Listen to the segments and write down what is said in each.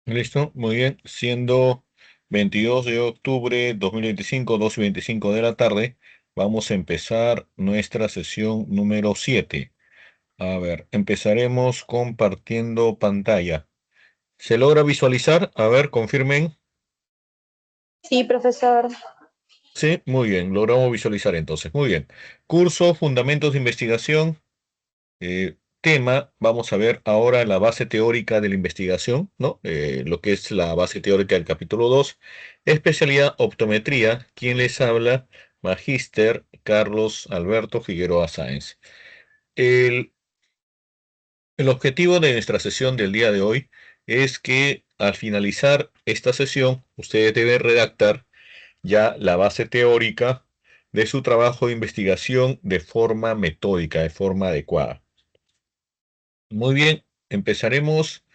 Listo, muy bien. Siendo 22 de octubre 2025, 2:25 de la tarde, vamos a empezar nuestra sesión número 7. A ver, empezaremos compartiendo pantalla. ¿Se logra visualizar? A ver, confirmen. Sí, profesor. Sí, muy bien, logramos visualizar entonces. Muy bien. Curso Fundamentos de Investigación. Tema, vamos a ver ahora la base teórica de la investigación, ¿no? Lo que es la base teórica del capítulo 2. Especialidad optometría. ¿Quién les habla? Magíster Carlos Alberto Figueroa Sáenz. El, el objetivo de nuestra sesión del día de hoy es que al finalizar esta sesión, ustedes deben redactar ya la base teórica de su trabajo de investigación de forma metódica, de forma adecuada. Muy bien, empezaremos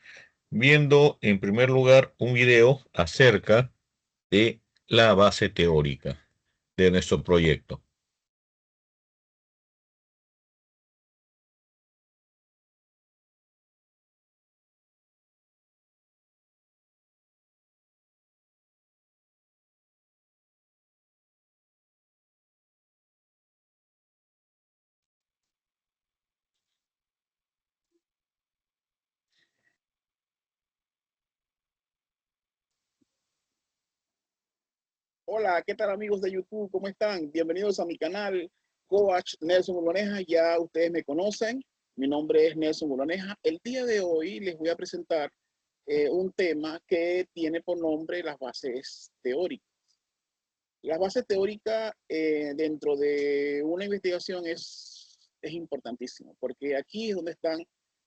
viendo en primer lugar un video acerca de la base teórica de nuestro proyecto. Hola, ¿qué tal amigos de YouTube? ¿Cómo están? Bienvenidos a mi canal, Coach Nelson Boloneja. Ya ustedes me conocen. Mi nombre es Nelson Boloneja. El día de hoy les voy a presentar un tema que tiene por nombre las bases teóricas. Las bases teóricas dentro de una investigación es importantísimo, porque aquí es donde están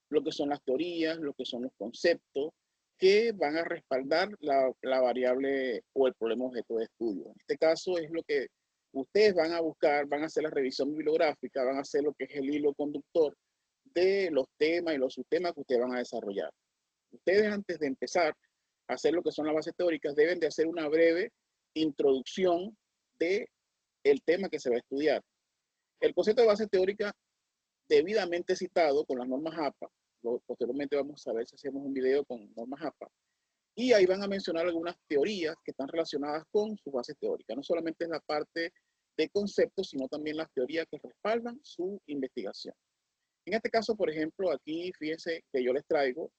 lo que son las teorías, lo que son los conceptos que van a respaldar la variable o el problema objeto de estudio. En este caso es lo que ustedes van a buscar, van a hacer la revisión bibliográfica, van a hacer lo que es el hilo conductor de los temas y los subtemas que ustedes van a desarrollar. Ustedes antes de empezar a hacer lo que son las bases teóricas deben de hacer una breve introducción de el tema que se va a estudiar. El concepto de base teórica debidamente citado con las normas APA, posteriormente vamos a ver si hacemos un video con normas APA, y ahí van a mencionar algunas teorías que están relacionadas con su base teórica. No solamente es la parte de conceptos, sino también las teorías que respaldan su investigación. En este caso, por ejemplo, aquí fíjense que yo les traigo,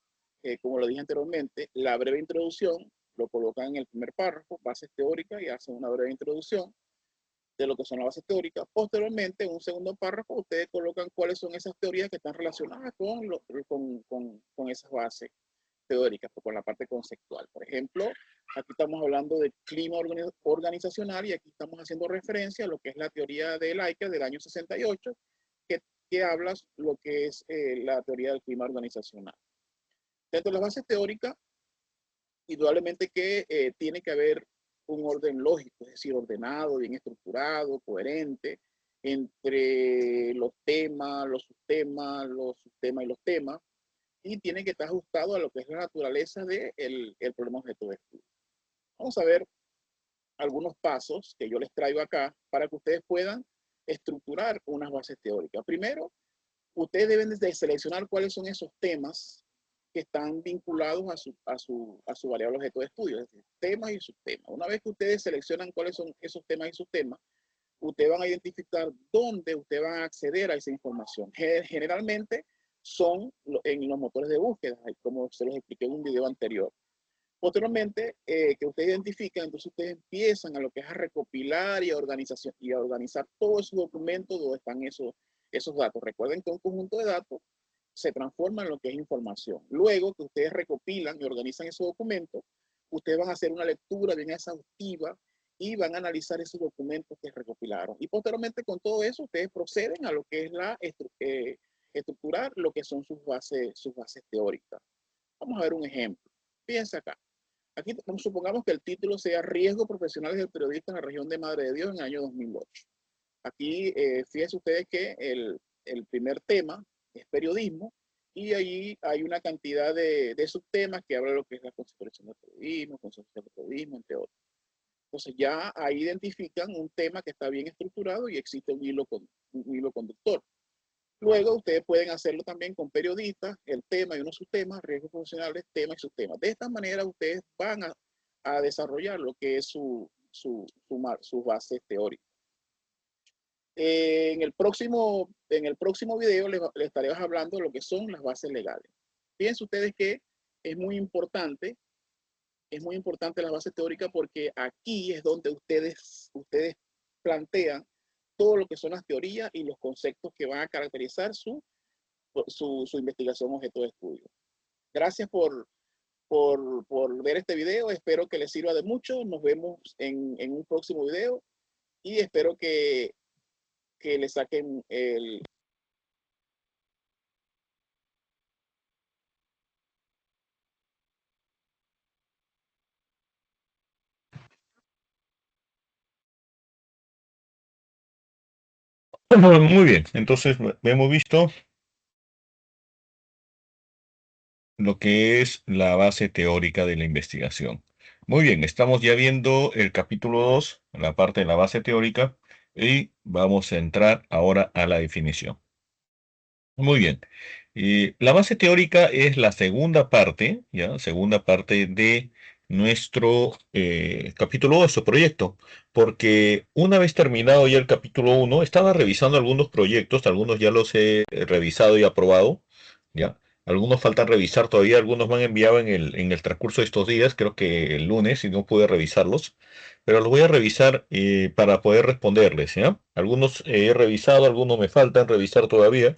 como lo dije anteriormente, la breve introducción, lo colocan en el primer párrafo, bases teóricas, y hacen una breve introducción de lo que son las bases teóricas. Posteriormente, en un segundo párrafo, ustedes colocan cuáles son esas teorías que están relacionadas con esas bases teóricas, con la parte conceptual. Por ejemplo, aquí estamos hablando de clima organizacional y aquí estamos haciendo referencia a lo que es la teoría de Laika del año 68, que, que habla lo que es la teoría del clima organizacional. Dentro de las bases teóricas, indudablemente que tiene que haber un orden lógico, es decir, ordenado, bien estructurado, coherente entre los subtemas y los temas, y tiene que estar ajustado a lo que es la naturaleza del el problema objeto de estudio. Vamos a ver algunos pasos que yo les traigo acá para que ustedes puedan estructurar unas bases teóricas. Primero, ustedes deben de seleccionar cuáles son esos temas que están vinculados a su variable objeto de estudio, es decir, temas y subtemas. Una vez que ustedes seleccionan cuáles son esos temas y subtemas, ustedes van a identificar dónde ustedes van a acceder a esa información. Generalmente son en los motores de búsqueda, como se los expliqué en un video anterior. Posteriormente, que ustedes identifican, entonces ustedes empiezan a lo que es a recopilar y a organizar todos esos documentos donde están esos datos. Recuerden que un conjunto de datos se transforma en lo que es información. Luego que ustedes recopilan y organizan esos documentos, ustedes van a hacer una lectura bien exhaustiva y van a analizar esos documentos que recopilaron. Y posteriormente con todo eso, ustedes proceden a lo que es estructurar lo que son sus bases teóricas. Vamos a ver un ejemplo. Fíjense acá. Aquí supongamos que el título sea Riesgos profesionales del periodista en la región de Madre de Dios en el año 2008. Aquí, fíjense ustedes que el primer tema es periodismo y ahí hay una cantidad de subtemas que hablan de lo que es la conceptualización del periodismo, concepción del periodismo, entre otros. Entonces ya ahí identifican un tema que está bien estructurado y existe un hilo conductor. Luego ustedes pueden hacerlo también con periodistas, el tema y unos subtemas, riesgos funcionales, temas y subtemas. De esta manera ustedes van a desarrollar lo que es sus bases teóricas. En el próximo video les estaré hablando de lo que son las bases legales. Fíjense ustedes que es muy importante las bases teóricas porque aquí es donde ustedes plantean todo lo que son las teorías y los conceptos que van a caracterizar su investigación objeto de estudio. Gracias por ver este video. Espero que les sirva de mucho. Nos vemos en un próximo video y espero que le saquen el... Muy bien, entonces hemos visto lo que es la base teórica de la investigación. Muy bien, estamos ya viendo el capítulo 2, la parte de la base teórica, y vamos a entrar ahora a la definición. Muy bien. La base teórica es la segunda parte, ¿ya? Segunda parte de nuestro capítulo 2, nuestro proyecto, porque una vez terminado ya el capítulo 1, estaba revisando algunos proyectos, algunos ya los he revisado y aprobado, ¿ya? Algunos faltan revisar todavía, algunos me han enviado en el transcurso de estos días, creo que el lunes, y no pude revisarlos, pero los voy a revisar para poder responderles, ¿ya? Algunos he revisado, algunos me faltan revisar todavía.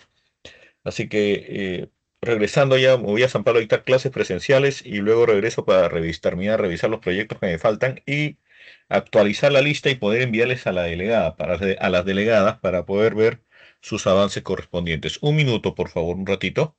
Así que regresando ya, me voy a San Pablo a dictar clases presenciales y luego regreso para terminar, revisar los proyectos que me faltan y actualizar la lista y poder enviarles a la delegada, a las delegadas para poder ver sus avances correspondientes. Un minuto, por favor, un ratito.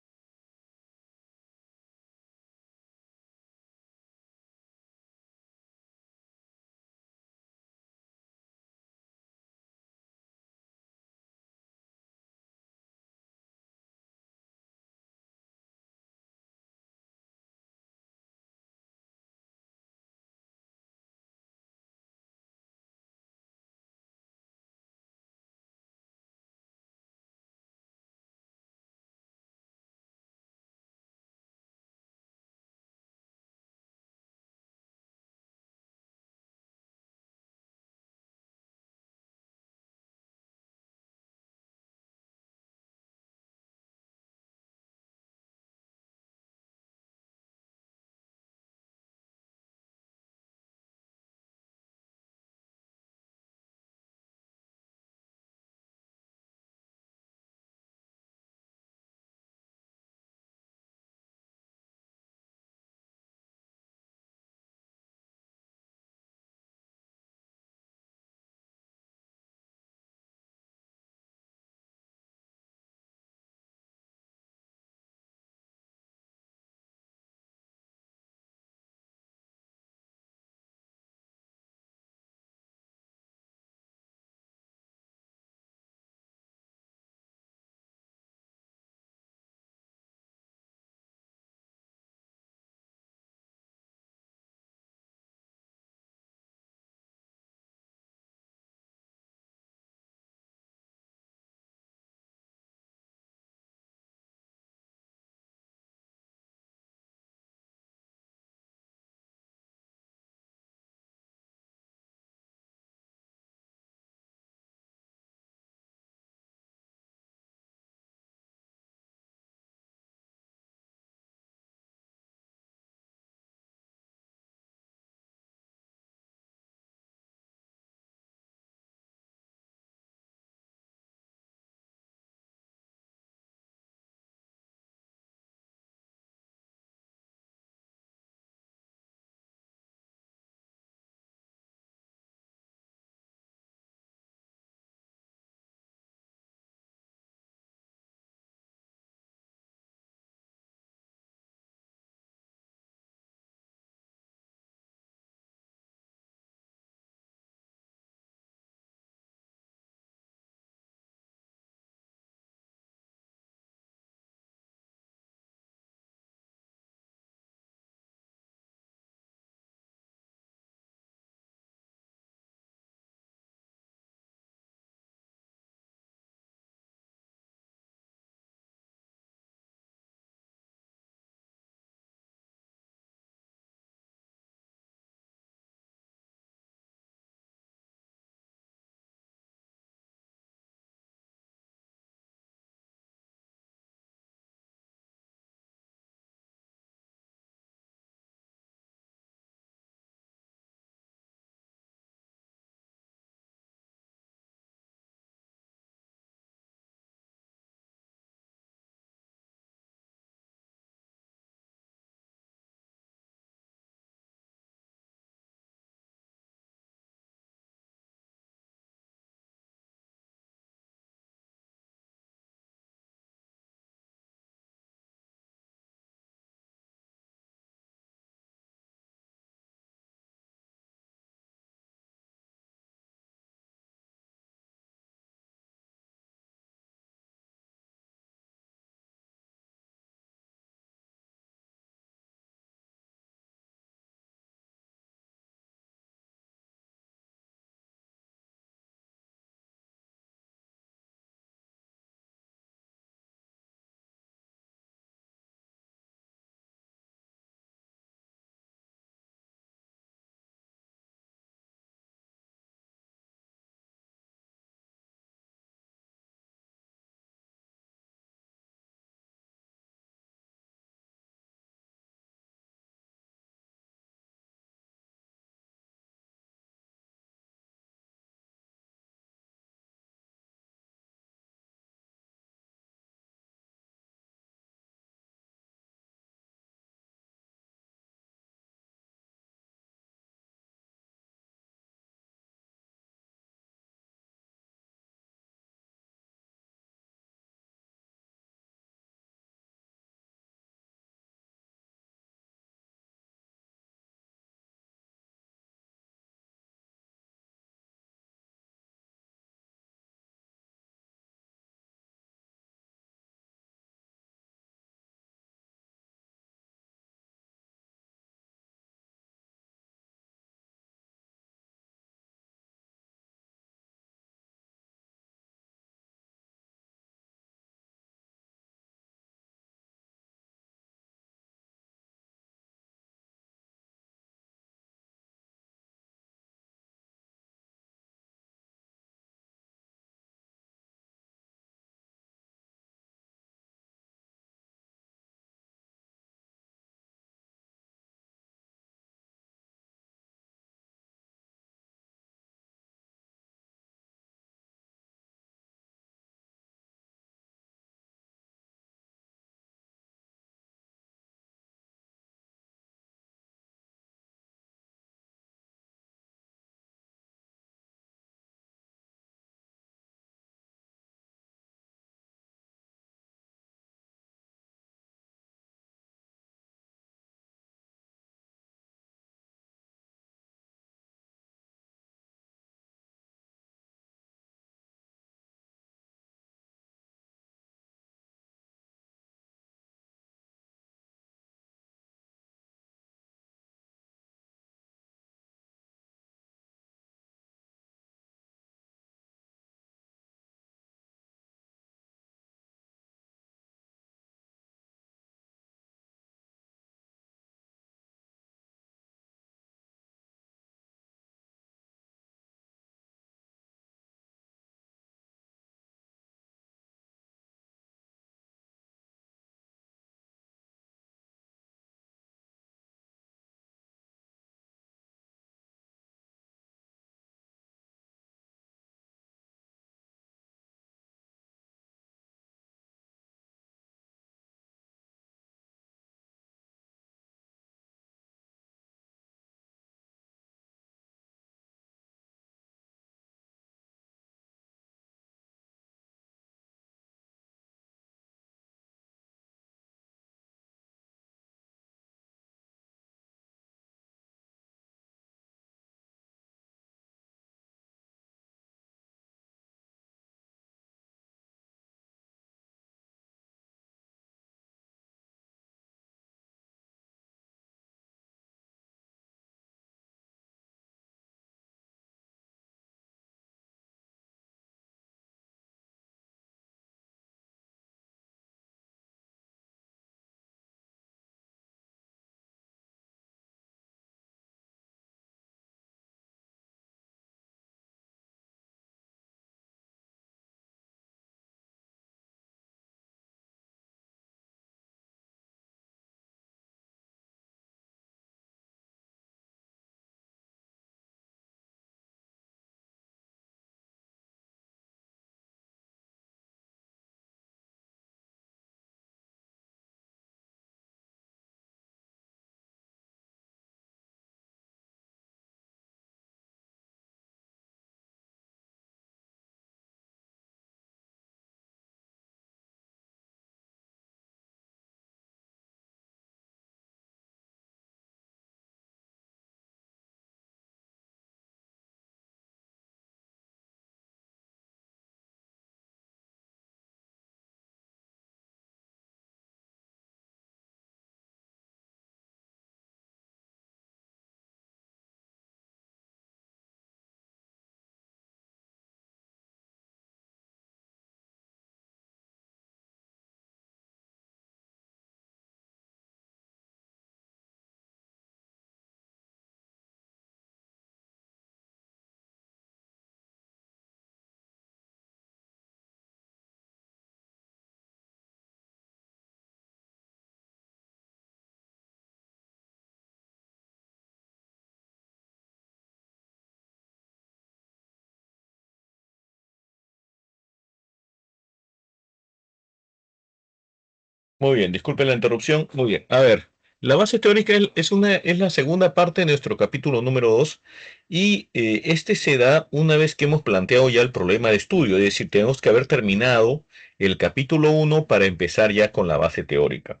Muy bien, disculpe la interrupción. Muy bien. A ver, la base teórica es la segunda parte de nuestro capítulo número 2 y este se da una vez que hemos planteado ya el problema de estudio, es decir, tenemos que haber terminado el capítulo uno para empezar ya con la base teórica.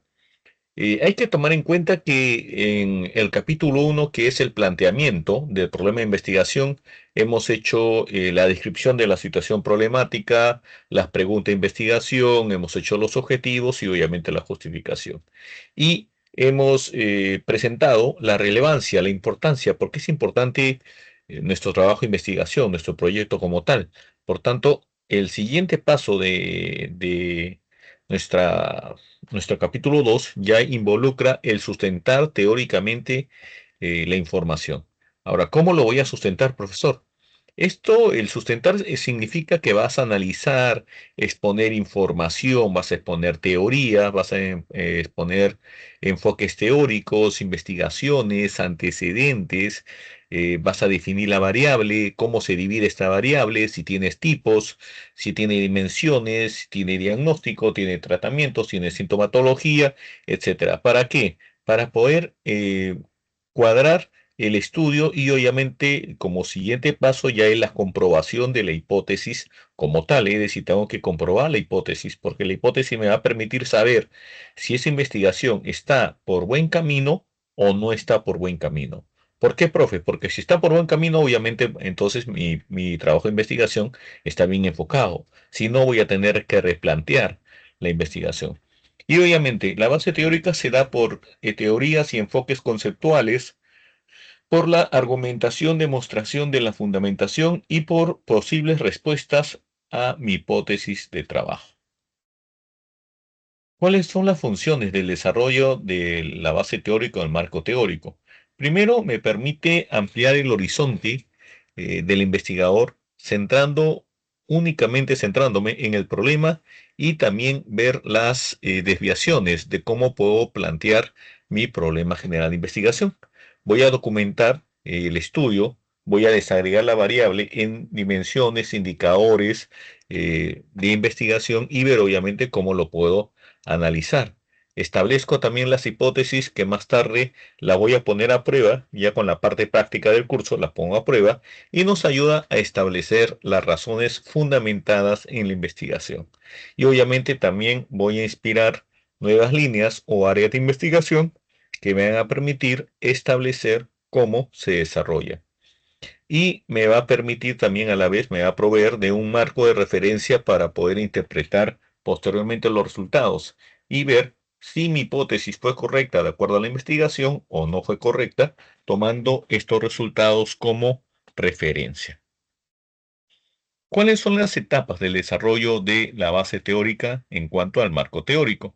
Hay que tomar en cuenta que en el capítulo uno, que es el planteamiento del problema de investigación, hemos hecho la descripción de la situación problemática, las preguntas de investigación, hemos hecho los objetivos y obviamente la justificación. Y hemos presentado la relevancia, la importancia, porque es importante nuestro trabajo de investigación, nuestro proyecto como tal. Por tanto, el siguiente paso de nuestra nuestro capítulo 2 ya involucra el sustentar teóricamente la información. Ahora, ¿cómo lo voy a sustentar, profesor? Esto, el sustentar, significa que vas a analizar, exponer información, vas a exponer teorías, vas a exponer enfoques teóricos, investigaciones, antecedentes, vas a definir la variable, cómo se divide esta variable, si tienes tipos, si tiene dimensiones, si tiene diagnóstico, tiene tratamientos, tiene sintomatología, etcétera. ¿Para qué? Para poder cuadrar el estudio y obviamente como siguiente paso ya es la comprobación de la hipótesis como tal, es decir, tengo que comprobar la hipótesis porque la hipótesis me va a permitir saber si esa investigación está por buen camino o no está por buen camino. ¿Por qué, profe? Porque si está por buen camino, obviamente entonces mi trabajo de investigación está bien enfocado. Si no, voy a tener que replantear la investigación. Y obviamente la base teórica se da por teorías y enfoques conceptuales, por la argumentación, demostración de la fundamentación y por posibles respuestas a mi hipótesis de trabajo. ¿Cuáles son las funciones del desarrollo de la base teórica o el marco teórico? Primero, me permite ampliar el horizonte del investigador, centrándome en el problema y también ver las desviaciones de cómo puedo plantear mi problema general de investigación. Voy a documentar el estudio, voy a desagregar la variable en dimensiones, indicadores de investigación y ver obviamente cómo lo puedo analizar. Establezco también las hipótesis que más tarde la voy a poner a prueba, ya con la parte práctica del curso la pongo a prueba y nos ayuda a establecer las razones fundamentadas en la investigación. Y obviamente también voy a inspirar nuevas líneas o áreas de investigación que me van a permitir establecer cómo se desarrolla. Y me va a permitir también a la vez, me va a proveer de un marco de referencia para poder interpretar posteriormente los resultados y ver si mi hipótesis fue correcta de acuerdo a la investigación o no fue correcta, tomando estos resultados como referencia. ¿Cuáles son las etapas del desarrollo de la base teórica en cuanto al marco teórico?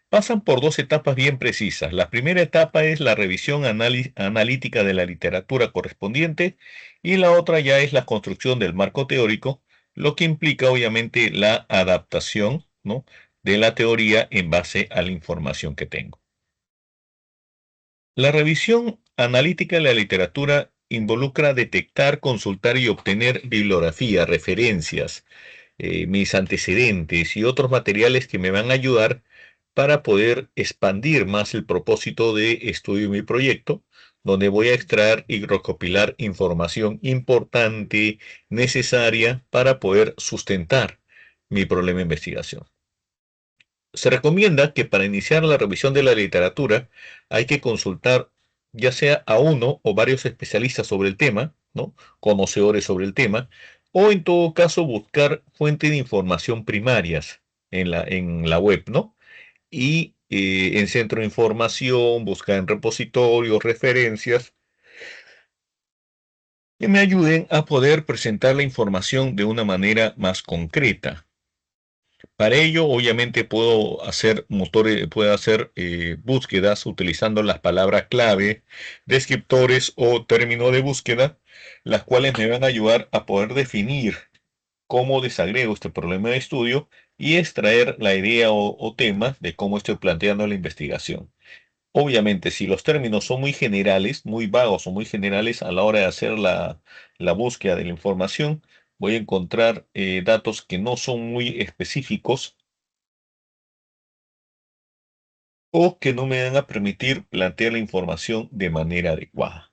Pasan por dos etapas bien precisas. La primera etapa es la revisión analítica de la literatura correspondiente y la otra ya es la construcción del marco teórico, lo que implica obviamente la adaptación, ¿no?, de la teoría en base a la información que tengo. La revisión analítica de la literatura involucra detectar, consultar y obtener bibliografía, referencias, mis antecedentes y otros materiales que me van a ayudar para poder expandir más el propósito de estudio de mi proyecto, donde voy a extraer y recopilar información importante, necesaria para poder sustentar mi problema de investigación. Se recomienda que para iniciar la revisión de la literatura hay que consultar ya sea a uno o varios especialistas sobre el tema, ¿no?, conocedores sobre el tema, o en todo caso buscar fuentes de información primarias en la web, ¿no? Y en centro de información, buscar en repositorios, referencias, que me ayuden a poder presentar la información de una manera más concreta. Para ello, obviamente, puedo hacer búsquedas utilizando las palabras clave, descriptores o términos de búsqueda, las cuales me van a ayudar a poder definir cómo desagrego este problema de estudio y extraer la idea o tema de cómo estoy planteando la investigación. Obviamente, si los términos son muy generales, muy vagos o muy generales a la hora de hacer la búsqueda de la información, voy a encontrar datos que no son muy específicos o que no me van a permitir plantear la información de manera adecuada.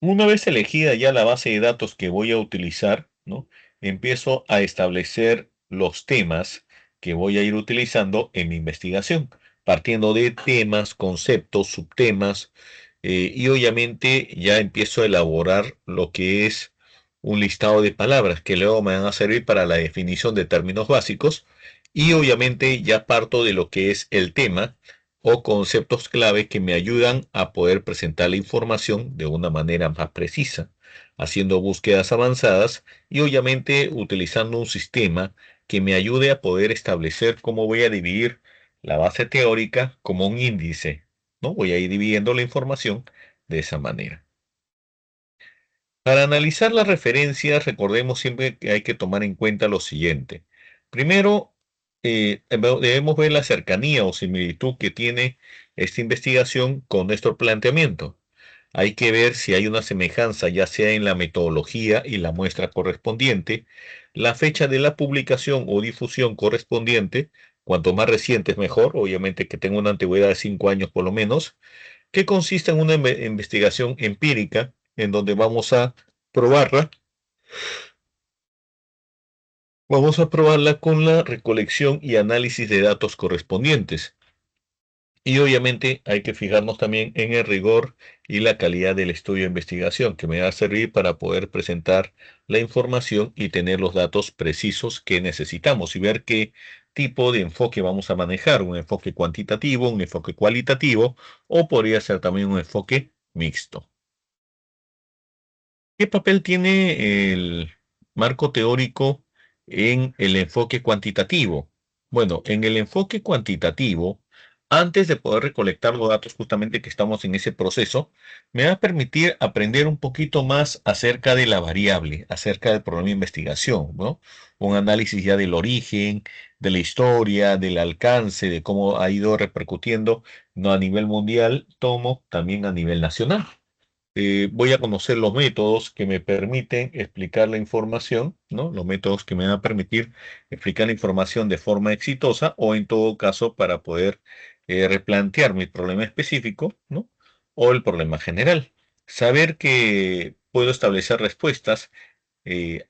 Una vez elegida ya la base de datos que voy a utilizar, ¿no? Empiezo a establecer los temas que voy a ir utilizando en mi investigación, partiendo de temas, conceptos, subtemas, y obviamente ya empiezo a elaborar lo que es un listado de palabras que luego me van a servir para la definición de términos básicos, y obviamente ya parto de lo que es el tema o conceptos clave que me ayudan a poder presentar la información de una manera más precisa, haciendo búsquedas avanzadas y obviamente utilizando un sistema que me ayude a poder establecer cómo voy a dividir la base teórica como un índice, ¿no? Voy a ir dividiendo la información de esa manera. Para analizar las referencias, recordemos siempre que hay que tomar en cuenta lo siguiente. Primero, debemos ver la cercanía o similitud que tiene esta investigación con nuestro planteamiento. Hay que ver si hay una semejanza, ya sea en la metodología y la muestra correspondiente, la fecha de la publicación o difusión correspondiente, cuanto más reciente es mejor, obviamente que tenga una antigüedad de 5 años por lo menos, que consiste en una investigación empírica en donde probarla, vamos a probarla con la recolección y análisis de datos correspondientes. Y obviamente hay que fijarnos también en el rigor y la calidad del estudio de investigación, que me va a servir para poder presentar la información y tener los datos precisos que necesitamos y ver qué tipo de enfoque vamos a manejar, un enfoque cuantitativo, un enfoque cualitativo o podría ser también un enfoque mixto. ¿Qué papel tiene el marco teórico en el enfoque cuantitativo? Bueno, en el enfoque cuantitativo, antes de poder recolectar los datos, justamente que estamos en ese proceso, me va a permitir aprender un poquito más acerca de la variable, acerca del problema de investigación, ¿no? Un análisis ya del origen, de la historia, del alcance, de cómo ha ido repercutiendo, no a nivel mundial, tomo también a nivel nacional. Voy a conocer los métodos que me permiten explicar la información, ¿no? Los métodos que me van a permitir explicar la información de forma exitosa o en todo caso para poder replantear mi problema específico, ¿no? O el problema general. Saber que puedo establecer respuestas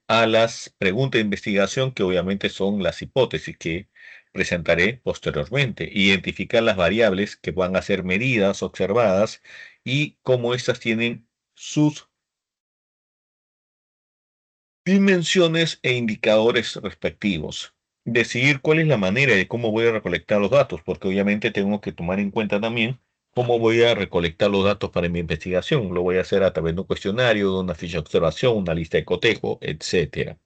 a las preguntas de investigación que obviamente son las hipótesis que presentaré posteriormente. Identificar las variables que van a ser medidas, observadas y cómo éstas tienen sus dimensiones e indicadores respectivos. Decidir cuál es la manera de cómo voy a recolectar los datos, porque obviamente tengo que tomar en cuenta también cómo voy a recolectar los datos para mi investigación. Lo voy a hacer a través de un cuestionario, de una ficha de observación, una lista de cotejo, etcétera.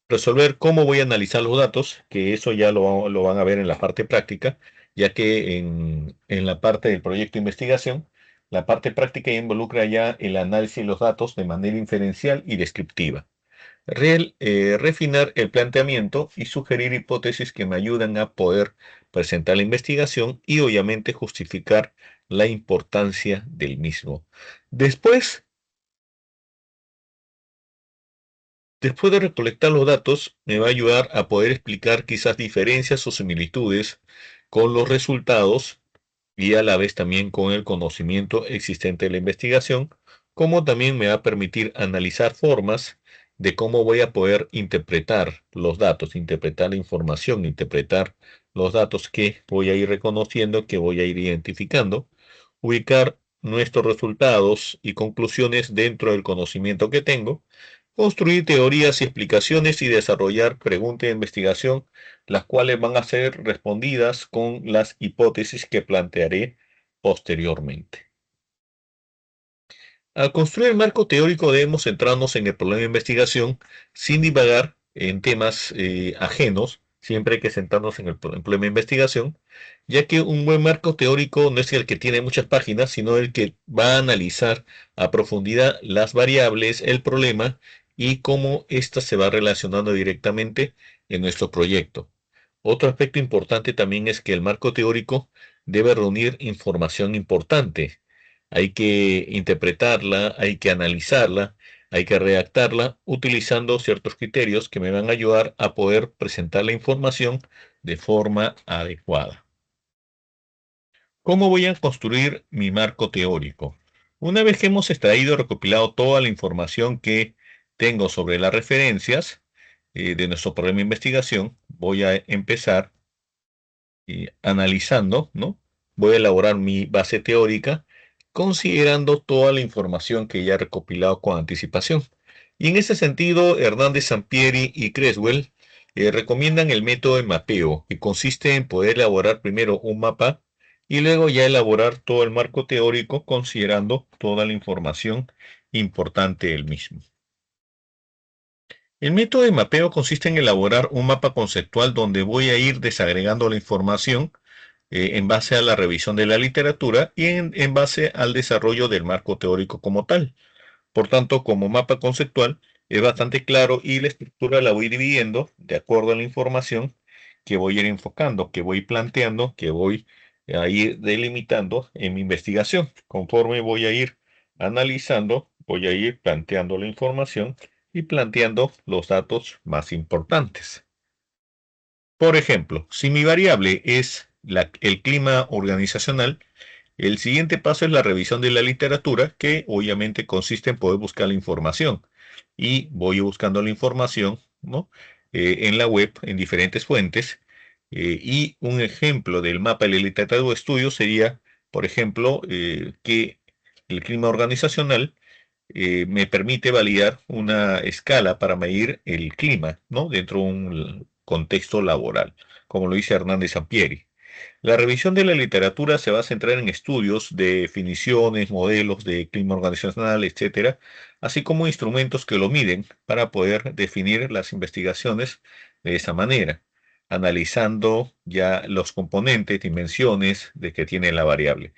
Resolver cómo voy a analizar los datos, que eso ya lo van a ver en la parte práctica, ya que en la parte del proyecto de investigación, la parte práctica involucra ya el análisis de los datos de manera inferencial y descriptiva. Refinar el planteamiento y sugerir hipótesis que me ayudan a poder presentar la investigación y obviamente justificar la importancia del mismo. Después de recolectar los datos, me va a ayudar a poder explicar quizás diferencias o similitudes con los resultados y a la vez también con el conocimiento existente de la investigación, como también me va a permitir analizar formas de cómo voy a poder interpretar los datos, interpretar la información, interpretar los datos que voy a ir reconociendo, que voy a ir identificando, ubicar nuestros resultados y conclusiones dentro del conocimiento que tengo, construir teorías y explicaciones y desarrollar preguntas de investigación, las cuales van a ser respondidas con las hipótesis que plantearé posteriormente. Al construir el marco teórico debemos centrarnos en el problema de investigación sin divagar en temas ajenos. Siempre hay que centrarnos en el problema de investigación, ya que un buen marco teórico no es el que tiene muchas páginas, sino el que va a analizar a profundidad las variables, el problema y cómo ésta se va relacionando directamente en nuestro proyecto. Otro aspecto importante también es que el marco teórico debe reunir información importante. Hay que interpretarla, hay que analizarla, hay que redactarla utilizando ciertos criterios que me van a ayudar a poder presentar la información de forma adecuada. ¿Cómo voy a construir mi marco teórico? Una vez que hemos extraído y recopilado toda la información que tengo sobre las referencias de nuestro problema de investigación, voy a empezar analizando, ¿no? Voy a elaborar mi base teórica considerando toda la información que ya he recopilado con anticipación. Y en ese sentido, Hernández Sampieri y Creswell recomiendan el método de mapeo, que consiste en poder elaborar primero un mapa y luego ya elaborar todo el marco teórico considerando toda la información importante del mismo. El método de mapeo consiste en elaborar un mapa conceptual donde voy a ir desagregando la información en base a la revisión de la literatura y en base al desarrollo del marco teórico como tal. Por tanto, como mapa conceptual es bastante claro y la estructura la voy dividiendo de acuerdo a la información que voy a ir enfocando, que voy planteando, que voy a ir delimitando en mi investigación. Conforme voy a ir analizando, voy a ir planteando la información y planteando los datos más importantes. Por ejemplo, si mi variable es el clima organizacional, el siguiente paso es la revisión de la literatura, que obviamente consiste en poder buscar la información. Y voy buscando la información, ¿no? En la web, en diferentes fuentes. Y un ejemplo del mapa de la literatura de estudio sería, por ejemplo, que el clima organizacional me permite validar una escala para medir el clima, ¿no? Dentro de un contexto laboral, como lo dice Hernández Sampieri. La revisión de la literatura se va a centrar en estudios de definiciones, modelos de clima organizacional, etcétera, así como instrumentos que lo miden para poder definir las investigaciones de esa manera, analizando ya los componentes, dimensiones de que tiene la variable.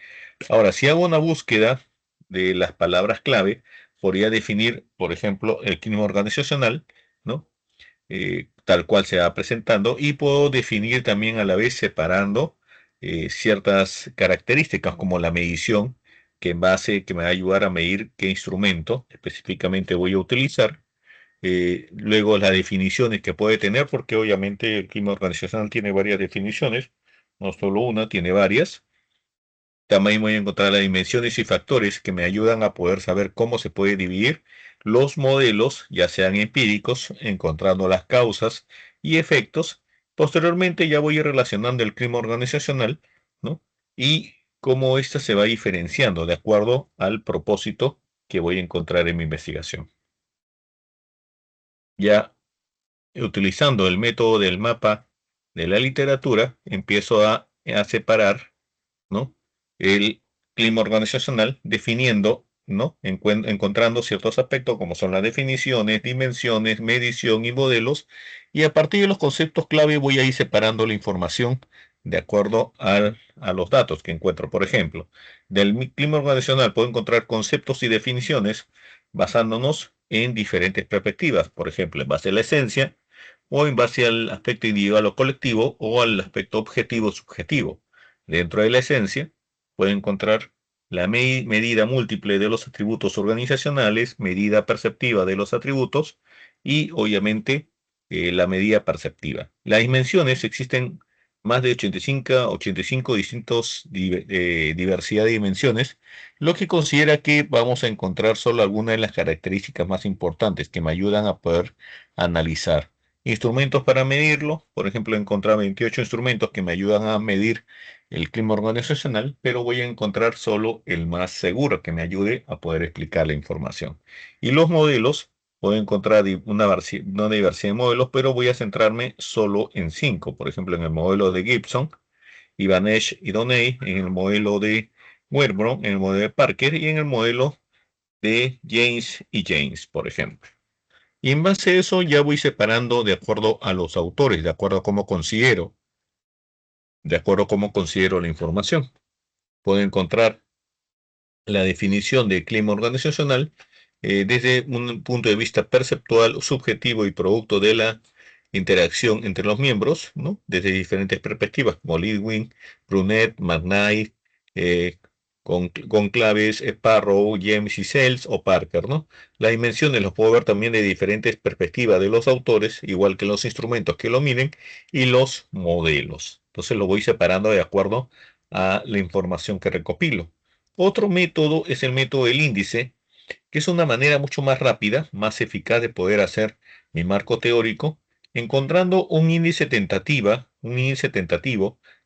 Ahora, si hago una búsqueda de las palabras clave, podría definir, por ejemplo, el clima organizacional, ¿no? Tal cual se va presentando, y puedo definir también a la vez separando ciertas características como la medición, que me va a ayudar a medir qué instrumento específicamente voy a utilizar. Luego las definiciones que puede tener, porque obviamente el clima organizacional tiene varias definiciones, no solo una, tiene varias. También voy a encontrar las dimensiones y factores que me ayudan a poder saber cómo se puede dividir los modelos, ya sean empíricos, encontrando las causas y efectos. Posteriormente ya voy a ir relacionando el clima organizacional, ¿no? Y cómo ésta se va diferenciando de acuerdo al propósito que voy a encontrar en mi investigación. Ya utilizando el método del mapa de la literatura, empiezo a separar, ¿no? El clima organizacional, definiendo, ¿no? Encontrando ciertos aspectos como son las definiciones, dimensiones, medición y modelos, y a partir de los conceptos clave voy a ir separando la información de acuerdo a los datos que encuentro. Por ejemplo, del clima organizacional puedo encontrar conceptos y definiciones basándonos en diferentes perspectivas, por ejemplo, en base a la esencia, o en base al aspecto individual o colectivo, o al aspecto objetivo subjetivo. Dentro de la esencia, puede encontrar la medida múltiple de los atributos organizacionales, medida perceptiva de los atributos y, obviamente, la medida perceptiva. Las dimensiones existen más de 85 distintos diversidad de dimensiones, lo que considera que vamos a encontrar solo algunas de las características más importantes que me ayudan a poder analizar. Instrumentos para medirlo, por ejemplo, encontrar 28 instrumentos que me ayudan a medir el clima organizacional, pero voy a encontrar solo el más seguro que me ayude a poder explicar la información. Y los modelos, puedo encontrar una diversidad de modelos, pero voy a centrarme solo en 5. Por ejemplo, en el modelo de Gibson, Ibanez y Donay, en el modelo de Werbrun, en el modelo de Parker y en el modelo de James y James, por ejemplo. Y en base a eso ya voy separando de acuerdo a los autores, de acuerdo a cómo considero la información. Puedo encontrar la definición de clima organizacional desde un punto de vista perceptual, subjetivo y producto de la interacción entre los miembros, ¿no? Desde diferentes perspectivas, como Lidwin, Brunet, McKnight, con claves Sparrow, James y Sells o Parker, ¿no? Las dimensiones los puedo ver también de diferentes perspectivas de los autores, igual que los instrumentos que lo miden y los modelos. Entonces lo voy separando de acuerdo a la información que recopilo. Otro método es el método del índice, que es una manera mucho más rápida, más eficaz de poder hacer mi marco teórico, encontrando un índice tentativo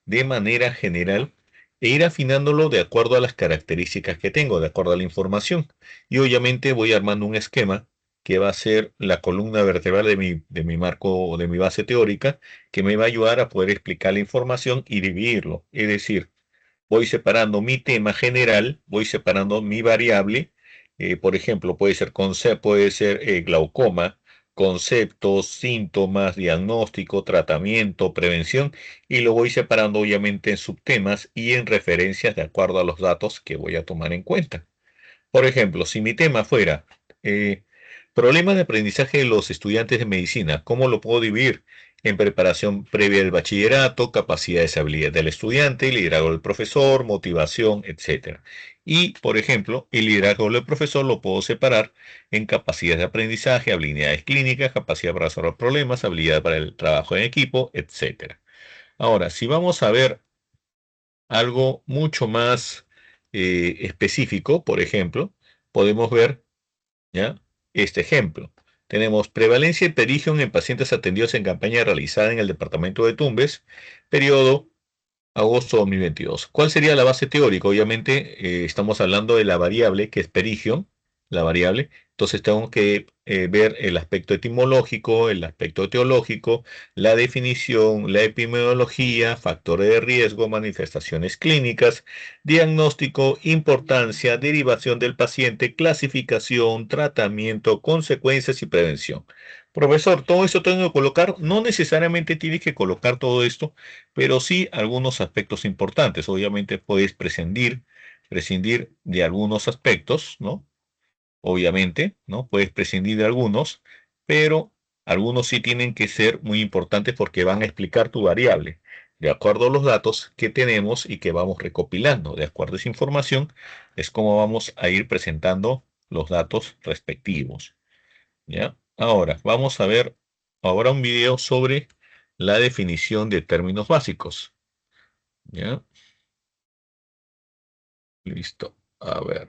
de manera general e ir afinándolo de acuerdo a las características que tengo, de acuerdo a la información. Y obviamente voy armando un esquema que va a ser la columna vertebral de mi marco o de mi base teórica, que me va a ayudar a poder explicar la información y dividirlo. Es decir, voy separando mi tema general, voy separando mi variable. Por ejemplo, puede ser glaucoma, conceptos, síntomas, diagnóstico, tratamiento, prevención, y lo voy separando obviamente en subtemas y en referencias de acuerdo a los datos que voy a tomar en cuenta. Por ejemplo, si mi tema fuera eh, problemas de aprendizaje de los estudiantes de medicina, ¿cómo lo puedo dividir? En preparación previa del bachillerato, capacidades y habilidades del estudiante, liderazgo del profesor, motivación, etcétera. Y, por ejemplo, el liderazgo del profesor lo puedo separar en capacidades de aprendizaje, habilidades clínicas, capacidad para resolver problemas, habilidad para el trabajo en equipo, etcétera. Ahora, si vamos a ver algo mucho más específico, por ejemplo, podemos ver, ¿ya? Este ejemplo. Tenemos prevalencia de perigion en pacientes atendidos en campaña realizada en el departamento de Tumbes, periodo agosto 2022. ¿Cuál sería la base teórica? Obviamente estamos hablando de la variable que es perigion, la variable. Entonces tengo que ver el aspecto etimológico, el aspecto teológico, la definición, la epidemiología, factores de riesgo, manifestaciones clínicas, diagnóstico, importancia, derivación del paciente, clasificación, tratamiento, consecuencias y prevención. Profesor, todo esto tengo que colocar. No necesariamente tienes que colocar todo esto, pero sí algunos aspectos importantes. Obviamente puedes prescindir de algunos aspectos, ¿no? Obviamente, ¿no? Puedes prescindir de algunos, pero algunos sí tienen que ser muy importantes porque van a explicar tu variable, de acuerdo a los datos que tenemos y que vamos recopilando. De acuerdo a esa información, es como vamos a ir presentando los datos respectivos, ¿ya? Ahora, vamos a ver ahora un video sobre la definición de términos básicos. ¿Ya? Listo. A ver.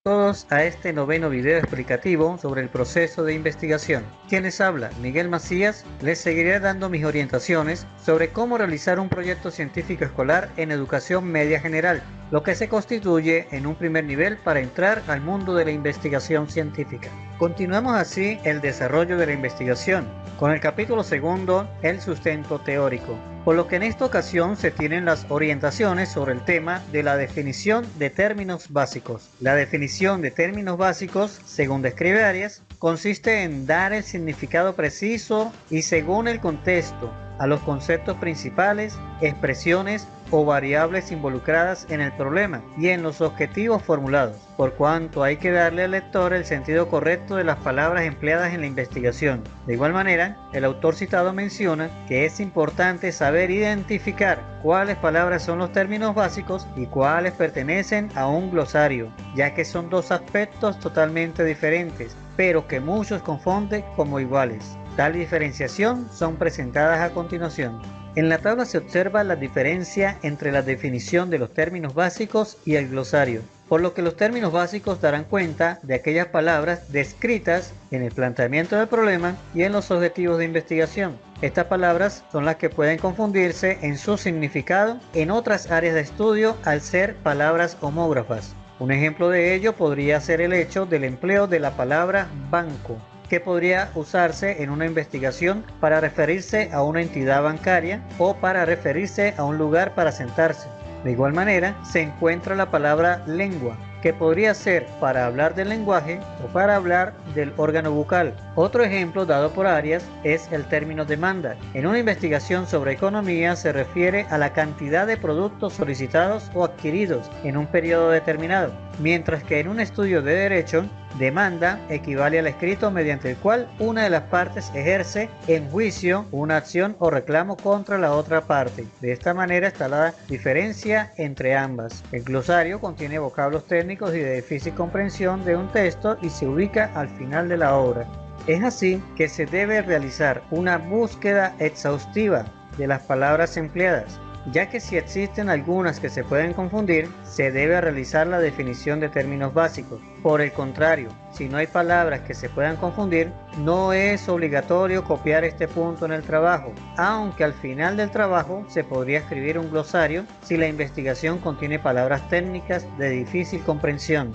Todos a este noveno video explicativo sobre el proceso de investigación. Quien les habla, Miguel Macías, les seguiré dando mis orientaciones sobre cómo realizar un proyecto científico escolar en educación media general, lo que se constituye en un primer nivel para entrar al mundo de la investigación científica. Continuamos así el desarrollo de la investigación, con el capítulo segundo, el sustento teórico, por lo que en esta ocasión se tienen las orientaciones sobre el tema de la definición de términos básicos. La definición de términos básicos, según describe Arias, consiste en dar el significado preciso y según el contexto a los conceptos principales, expresiones o variables involucradas en el problema y en los objetivos formulados, por cuanto hay que darle al lector el sentido correcto de las palabras empleadas en la investigación. De igual manera, el autor citado menciona que es importante saber identificar cuáles palabras son los términos básicos y cuáles pertenecen a un glosario, ya que son dos aspectos totalmente diferentes, pero que muchos confunden como iguales. Tal diferenciación son presentadas a continuación. En la tabla se observa la diferencia entre la definición de los términos básicos y el glosario, por lo que los términos básicos darán cuenta de aquellas palabras descritas en el planteamiento del problema y en los objetivos de investigación. Estas palabras son las que pueden confundirse en su significado en otras áreas de estudio al ser palabras homógrafas. Un ejemplo de ello podría ser el hecho del empleo de la palabra banco, que podría usarse en una investigación para referirse a una entidad bancaria o para referirse a un lugar para sentarse. De igual manera, se encuentra la palabra lengua, que podría ser para hablar del lenguaje o para hablar del órgano bucal, Otro ejemplo dado por Arias es el término demanda. En una investigación sobre economía se refiere a la cantidad de productos solicitados o adquiridos en un periodo determinado, mientras que en un estudio de derecho, demanda equivale al escrito mediante el cual una de las partes ejerce en juicio una acción o reclamo contra la otra parte. De esta manera está la diferencia entre ambas. El glosario contiene vocablos técnicos y de difícil comprensión de un texto y se ubica al final de la obra. Es así que se debe realizar una búsqueda exhaustiva de las palabras empleadas, ya que si existen algunas que se pueden confundir, se debe realizar la definición de términos básicos. Por el contrario, si no hay palabras que se puedan confundir, no es obligatorio copiar este punto en el trabajo, aunque al final del trabajo se podría escribir un glosario si la investigación contiene palabras técnicas de difícil comprensión.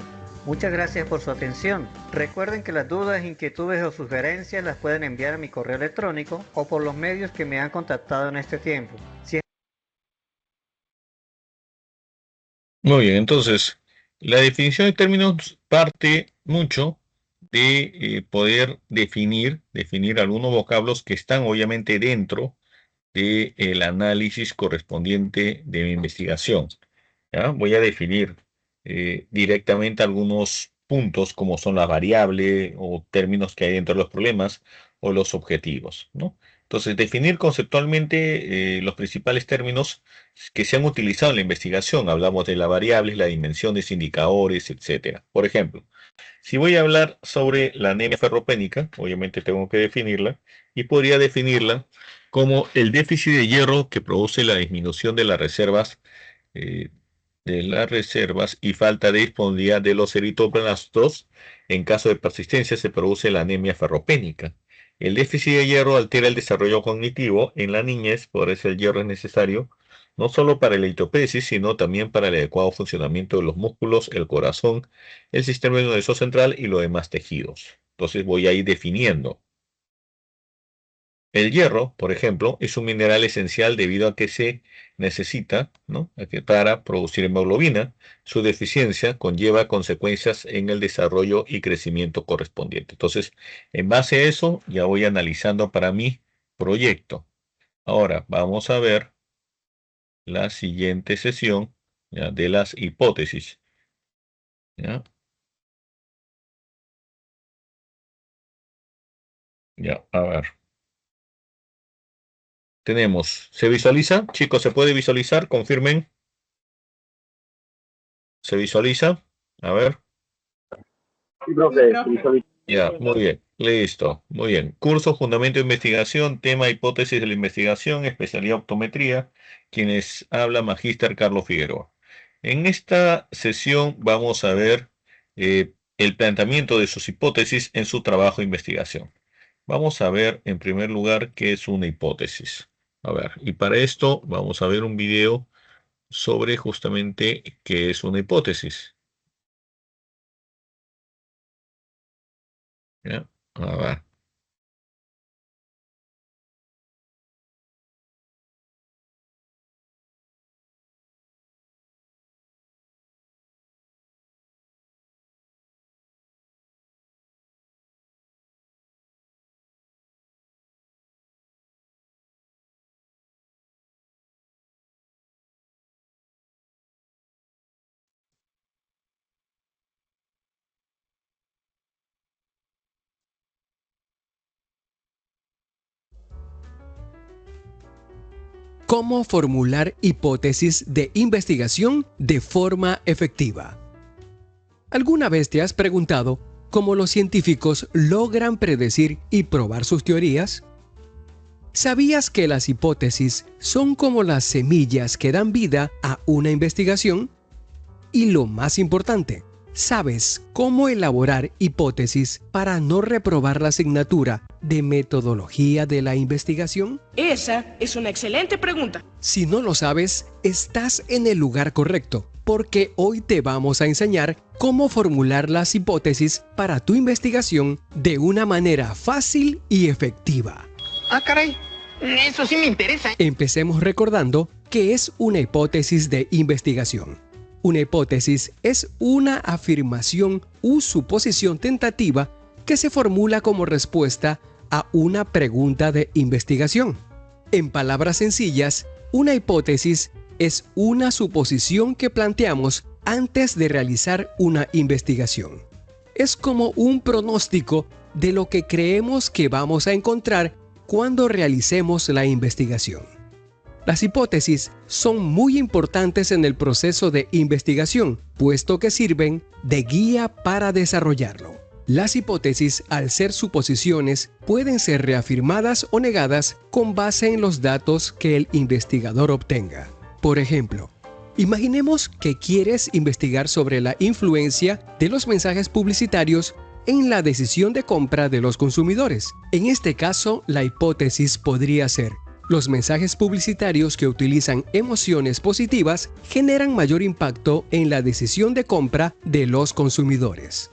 Muchas gracias por su atención. Recuerden que las dudas, inquietudes o sugerencias las pueden enviar a mi correo electrónico o por los medios que me han contactado en este tiempo. Muy bien, entonces, la definición de términos parte mucho de poder definir algunos vocablos que están obviamente dentro del análisis correspondiente de mi investigación. ¿Ya? Voy a definir directamente algunos puntos como son la variable o términos que hay dentro de los problemas o los objetivos, ¿no? Entonces, definir conceptualmente los principales términos que se han utilizado en la investigación. Hablamos de las variables, las dimensiones, indicadores, etcétera. Por ejemplo, si voy a hablar sobre la anemia ferropénica, obviamente tengo que definirla y podría definirla como el déficit de hierro que produce la disminución eh, de las reservas y falta de disponibilidad de los eritoblastos. En caso de persistencia se produce la anemia ferropénica. El déficit de hierro altera el desarrollo cognitivo en la niñez, por eso el hierro es necesario no solo para la litopesis, sino también para el adecuado funcionamiento de los músculos, el corazón, el sistema nervioso central y los demás tejidos. Entonces voy a ir definiendo. El hierro, por ejemplo, es un mineral esencial debido a que se necesita, ¿no? Para producir hemoglobina. Su deficiencia conlleva consecuencias en el desarrollo y crecimiento correspondiente. Entonces, en base a eso, ya voy analizando para mi proyecto. Ahora, vamos a ver la siguiente sesión, ¿ya? De las hipótesis. ¿Ya? Ya, a ver. Tenemos, ¿se visualiza? Chicos, ¿se puede visualizar? Confirmen. ¿Se visualiza? A ver. Sí, profe. Ya, muy bien. Listo. Muy bien. Curso Fundamento de Investigación, tema Hipótesis de la Investigación, especialidad Optometría. Quienes habla Magíster Carlos Figueroa. En esta sesión vamos a ver el planteamiento de sus hipótesis en su trabajo de investigación. Vamos a ver en primer lugar qué es una hipótesis. A ver, y para esto vamos a ver un video sobre justamente qué es una hipótesis. ¿Ya? A ver. ¿Cómo formular hipótesis de investigación de forma efectiva? ¿Alguna vez te has preguntado cómo los científicos logran predecir y probar sus teorías? ¿Sabías que las hipótesis son como las semillas que dan vida a una investigación? Y lo más importante, ¿sabes cómo elaborar hipótesis para no reprobar la asignatura de metodología de la investigación? Esa es una excelente pregunta. Si no lo sabes, estás en el lugar correcto, porque hoy te vamos a enseñar cómo formular las hipótesis para tu investigación de una manera fácil y efectiva. Ah, caray, eso sí me interesa. Empecemos recordando qué es una hipótesis de investigación. Una hipótesis es una afirmación u suposición tentativa que se formula como respuesta a una pregunta de investigación. En palabras sencillas, una hipótesis es una suposición que planteamos antes de realizar una investigación. Es como un pronóstico de lo que creemos que vamos a encontrar cuando realicemos la investigación. Las hipótesis son muy importantes en el proceso de investigación, puesto que sirven de guía para desarrollarlo. Las hipótesis, al ser suposiciones, pueden ser reafirmadas o negadas con base en los datos que el investigador obtenga. Por ejemplo, imaginemos que quieres investigar sobre la influencia de los mensajes publicitarios en la decisión de compra de los consumidores. En este caso, la hipótesis podría ser: los mensajes publicitarios que utilizan emociones positivas generan mayor impacto en la decisión de compra de los consumidores.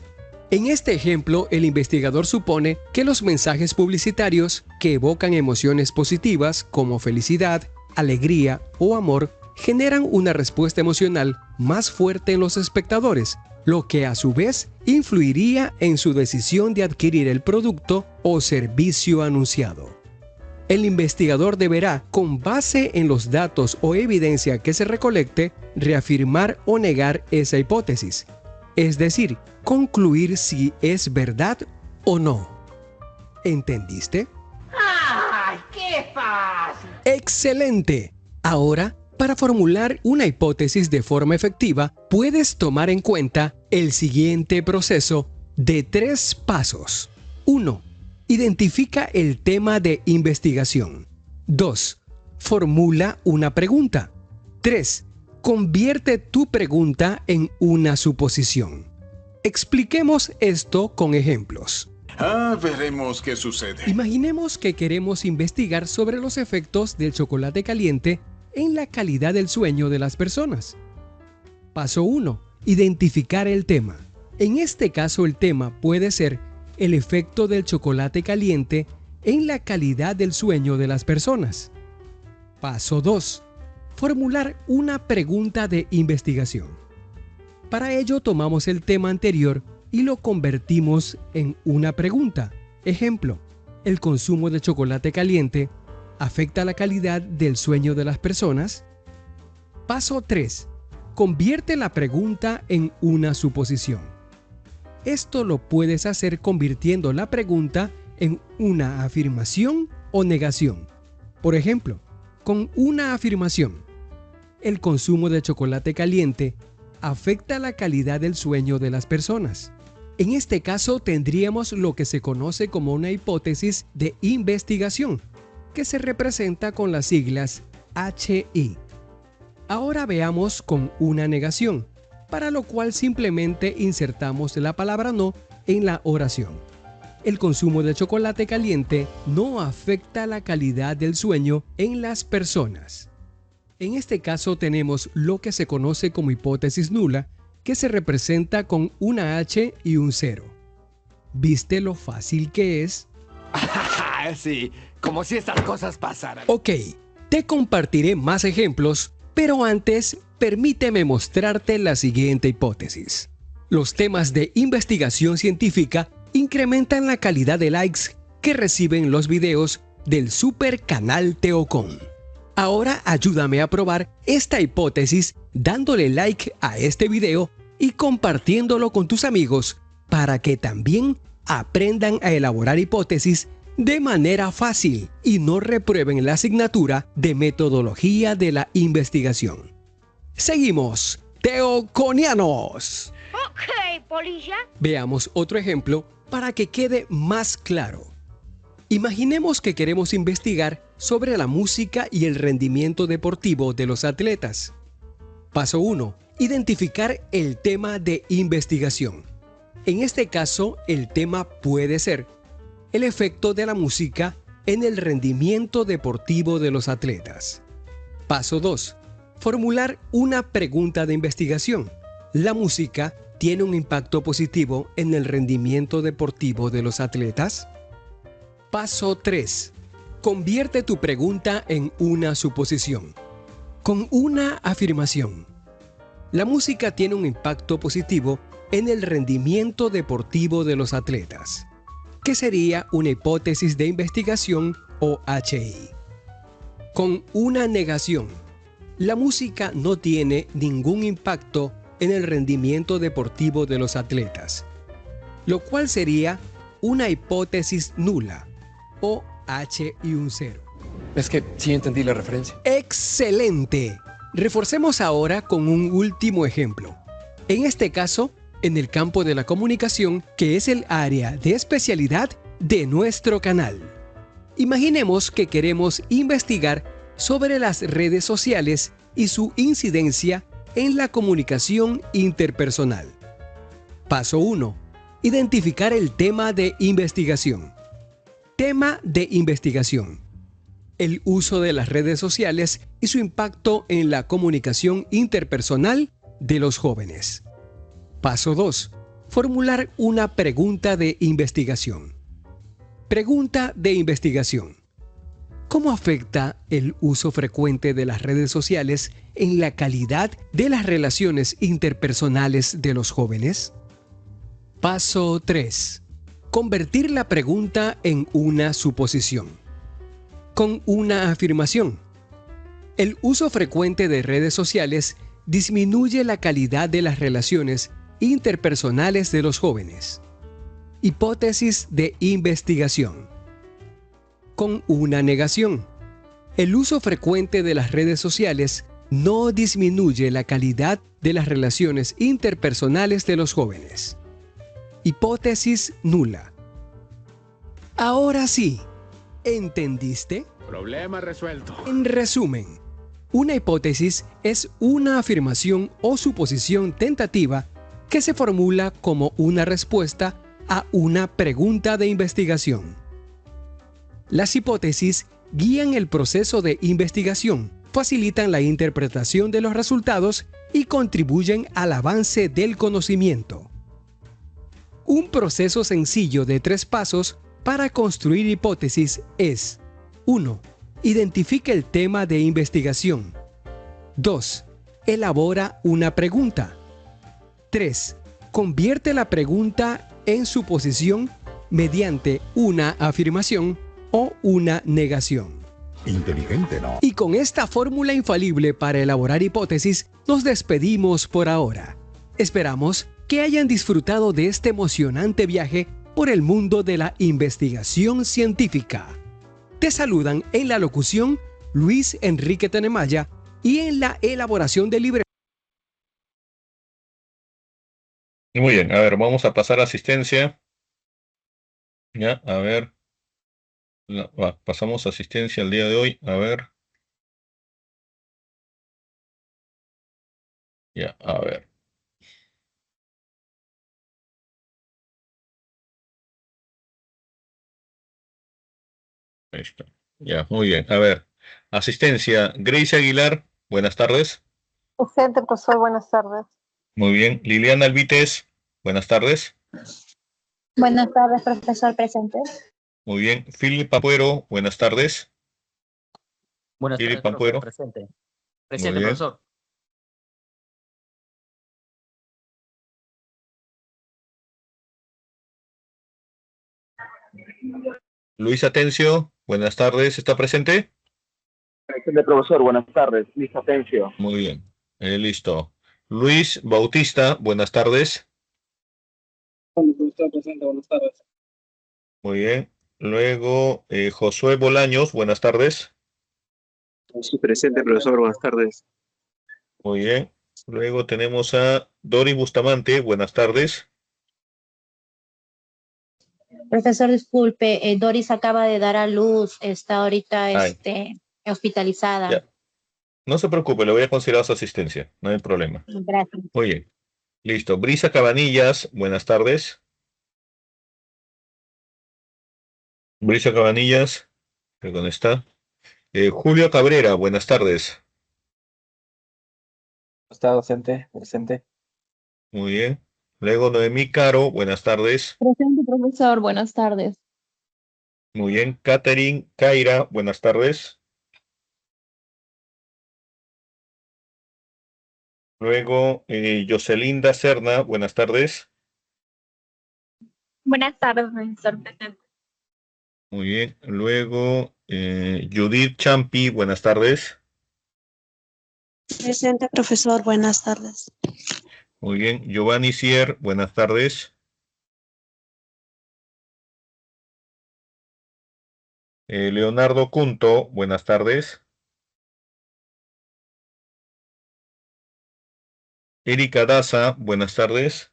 En este ejemplo, el investigador supone que los mensajes publicitarios que evocan emociones positivas como felicidad, alegría o amor generan una respuesta emocional más fuerte en los espectadores, lo que a su vez influiría en su decisión de adquirir el producto o servicio anunciado. El investigador deberá, con base en los datos o evidencia que se recolecte, reafirmar o negar esa hipótesis, es decir, concluir si es verdad o no. ¿Entendiste? ¡Ay, qué fácil! ¡Excelente! Ahora, para formular una hipótesis de forma efectiva, puedes tomar en cuenta el siguiente proceso de 3 pasos. 1. Identifica el tema de investigación. 2. Formula una pregunta. 3. Convierte tu pregunta en una suposición. Expliquemos esto con ejemplos. Veremos qué sucede. Imaginemos que queremos investigar sobre los efectos del chocolate caliente en la calidad del sueño de las personas. Paso 1. Identificar el tema. En este caso, el tema puede ser el efecto del chocolate caliente en la calidad del sueño de las personas. Paso 2. Formular una pregunta de investigación. Para ello tomamos el tema anterior y lo convertimos en una pregunta. Ejemplo: ¿el consumo de chocolate caliente afecta la calidad del sueño de las personas? Paso 3. Convierte la pregunta en una suposición. Esto lo puedes hacer convirtiendo la pregunta en una afirmación o negación. Por ejemplo, con una afirmación: ¿el consumo de chocolate caliente afecta la calidad del sueño de las personas? En este caso tendríamos lo que se conoce como una hipótesis de investigación, que se representa con las siglas HI. Ahora veamos con una negación, para lo cual simplemente insertamos la palabra no en la oración. El consumo de chocolate caliente no afecta la calidad del sueño en las personas. En este caso tenemos lo que se conoce como hipótesis nula, que se representa con una H y un 0. ¿Viste lo fácil que es? Sí, como si estas cosas pasaran. Ok, te compartiré más ejemplos, pero antes permíteme mostrarte la siguiente hipótesis. Los temas de investigación científica incrementan la calidad de likes que reciben los videos del super canal Teocon. Ahora ayúdame a probar esta hipótesis dándole like a este video y compartiéndolo con tus amigos para que también aprendan a elaborar hipótesis de manera fácil y no reprueben la asignatura de metodología de la investigación. Seguimos, teoconianos. Ok, polilla. Veamos otro ejemplo para que quede más claro. Imaginemos que queremos investigar sobre la música y el rendimiento deportivo de los atletas. Paso 1. Identificar el tema de investigación. En este caso, el tema puede ser el efecto de la música en el rendimiento deportivo de los atletas. Paso 2. Formular una pregunta de investigación. ¿La música tiene un impacto positivo en el rendimiento deportivo de los atletas? Paso 3. Convierte tu pregunta en una suposición. Con una afirmación. La música tiene un impacto positivo en el rendimiento deportivo de los atletas. ¿Qué sería una hipótesis de investigación o HI? Con una negación, la música no tiene ningún impacto en el rendimiento deportivo de los atletas, lo cual sería una hipótesis nula o H y un cero. Es que sí entendí la referencia. ¡Excelente! Reforcemos ahora con un último ejemplo. En este caso, en el campo de la comunicación, que es el área de especialidad de nuestro canal. Imaginemos que queremos investigar sobre las redes sociales y su incidencia en la comunicación interpersonal. Paso 1. Identificar el tema de investigación. Tema de investigación: el uso de las redes sociales y su impacto en la comunicación interpersonal de los jóvenes. Paso 2. Formular una pregunta de investigación. Pregunta de investigación: ¿cómo afecta el uso frecuente de las redes sociales en la calidad de las relaciones interpersonales de los jóvenes? Paso 3. Convertir la pregunta en una suposición. Con una afirmación: el uso frecuente de redes sociales disminuye la calidad de las relaciones interpersonales de los jóvenes. Hipótesis de investigación. Con una negación: el uso frecuente de las redes sociales no disminuye la calidad de las relaciones interpersonales de los jóvenes. Hipótesis nula. Ahora sí, ¿entendiste? Problema resuelto. En resumen, una hipótesis es una afirmación o suposición tentativa que se formula como una respuesta a una pregunta de investigación. Las hipótesis guían el proceso de investigación, facilitan la interpretación de los resultados y contribuyen al avance del conocimiento. Un proceso sencillo de 3 pasos para construir hipótesis es: 1. Identifica el tema de investigación. 2. Elabora una pregunta. 3. Convierte la pregunta en suposición mediante una afirmación o una negación. Inteligente, ¿no? Y con esta fórmula infalible para elaborar hipótesis, nos despedimos por ahora. Esperamos que hayan disfrutado de este emocionante viaje por el mundo de la investigación científica. Te saludan en la locución Luis Enrique Tenemaya y en la elaboración del libreto. Muy bien, a ver, vamos a pasar a asistencia. Ya, a ver. Pasamos a asistencia el día de hoy. A ver. Ya, a ver. Ahí está. Ya, muy bien. A ver. Asistencia. Grace Aguilar, buenas tardes. Presente, profesor, buenas tardes. Muy bien. Liliana Alvites, buenas tardes. Buenas tardes, profesor, presente. Muy bien. Philip Pampuero, buenas tardes. Buenas Philip tardes, profesor, Pampuero. presente. Muy Presente, bien. profesor. Luis Atencio, buenas tardes. ¿Está presente? Presente, profesor, buenas tardes. Luis Atencio. Muy bien. Listo. Luis Bautista, buenas tardes. Profesor, presente, buenas tardes. Muy bien. Luego, Josué Bolaños, buenas tardes. Sí, presente, profesor, buenas tardes. Muy bien. Luego tenemos a Doris Bustamante, buenas tardes. Profesor, disculpe, Doris acaba de dar a luz, está ahorita Ay, hospitalizada. ya. No se preocupe, le voy a considerar su asistencia, no hay problema. Gracias. Muy bien. Listo. Brisa Cabanillas, buenas tardes. Brisa Cabanillas, ¿dónde está? Julio Cabrera, buenas tardes. Está docente, presente. Muy bien. Luego Noemí Caro, buenas tardes. Presente, profesor, buenas tardes. Muy bien. Catherine Caira, buenas tardes. Luego Jocelinda Serna, buenas tardes. Buenas tardes, profesor presente. Muy bien. Luego, Judith Champi, buenas tardes. Presente, profesor. Buenas tardes. Muy bien. Giovanni Sier, buenas tardes. Leonardo Cunto, buenas tardes. Erika Daza, buenas tardes.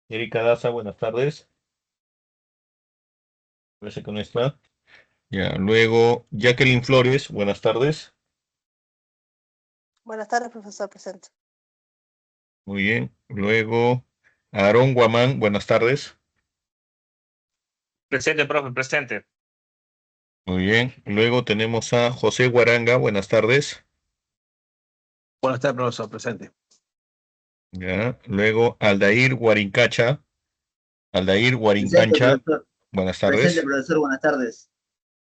Erika Daza, buenas tardes. Parece que no está. Ya, luego, Jacqueline Flores, buenas tardes. Buenas tardes, profesor. Presente. Muy bien. Luego, Aarón Guamán, buenas tardes. Presente, profe, presente. Muy bien. Luego tenemos a José Guaranga, buenas tardes. Buenas tardes, profesor. Presente. Ya. Luego, Aldair Guarincacha. Aldair Presente, Guarincancha, profesor. buenas Presente, tardes. profesor. Buenas tardes.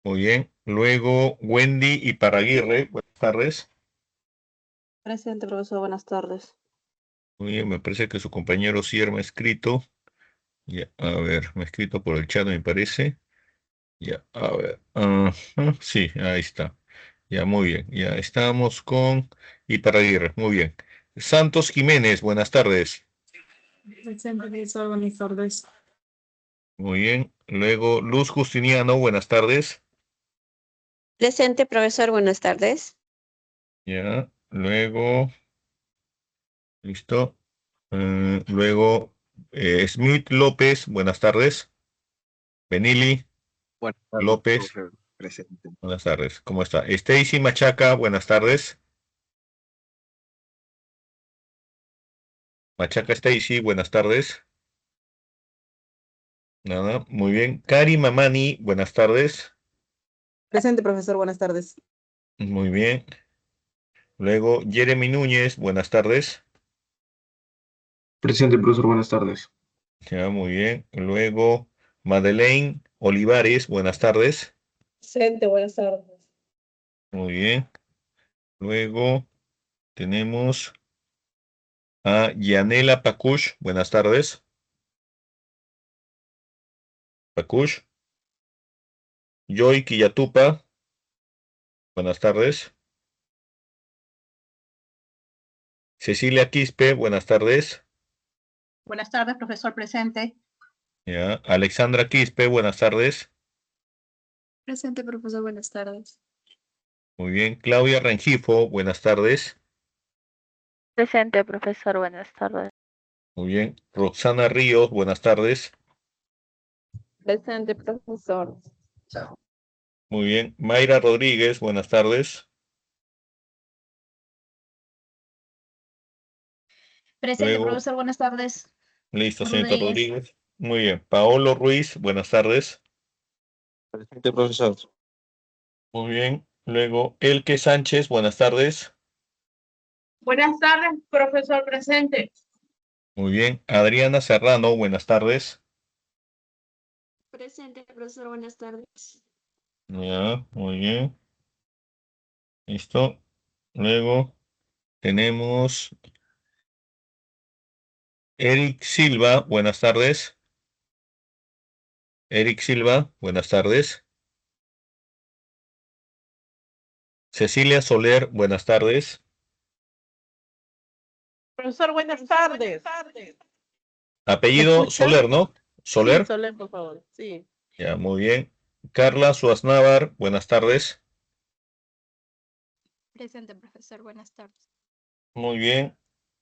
Muy bien. Luego, Wendy Iparraguirre, buenas tardes. Presente, profesor. Buenas tardes. Muy bien, me parece que su compañero Sier me ha escrito. Ya, a ver, me ha escrito por el chat, me parece. Ya, a ver. Ajá, sí, ahí está. Ya, muy bien. Ya estamos con Iparraguirre. Muy bien. Santos Jiménez, buenas tardes. Presente, profesor, buenas tardes. Muy bien. Luego, Luz Justiniano, buenas tardes. Presente, profesor. Buenas tardes. Ya, luego, listo. Luego, Smith López, buenas tardes. Benili Buenas tardes, López, profe. Presente. buenas tardes. ¿Cómo está? Stacy Machaca, buenas tardes. Machaca Stacy, buenas tardes. Nada, muy bien. Cari Mamani, buenas tardes. Presente, profesor. Buenas tardes. Muy bien. Luego, Jeremy Núñez, buenas tardes. Presente, profesor, buenas tardes. Ya, muy bien. Luego, Madeleine Olivares, buenas tardes. Presente, buenas tardes. Muy bien. Luego, tenemos a Yanela Pacush, buenas tardes. Pacush. Joy Quillatupa, buenas tardes. Cecilia Quispe, buenas tardes. Buenas tardes, profesor presente. Ya. Alexandra Quispe, buenas tardes. Presente, profesor, buenas tardes. Muy bien. Claudia Rengifo, buenas tardes. Presente, profesor, buenas tardes. Muy bien. Roxana Ríos, buenas tardes. Presente, profesor. Muy bien. Mayra Rodríguez, buenas tardes. Presente, Luego, profesor, buenas tardes. listo, señorita Rodríguez. Rodríguez. Muy bien. Paolo Ruiz, buenas tardes. Presente, profesor. Muy bien. Luego, Elke Sánchez, buenas tardes. Buenas tardes, profesor presente. Muy bien. Adriana Serrano, buenas tardes. Presente, profesor. Buenas tardes. Ya, muy bien. Listo. Luego tenemos Eric Silva, buenas tardes. Eric Silva, buenas tardes. Cecilia Soler, buenas tardes. Profesor, buenas tardes. ¿Me Apellido escucha? Soler, ¿no? Sí, Soler. Soler, por favor. Sí. Ya, muy bien. Carla Suaznavar, buenas tardes. Presente, profesor, buenas tardes. Muy bien.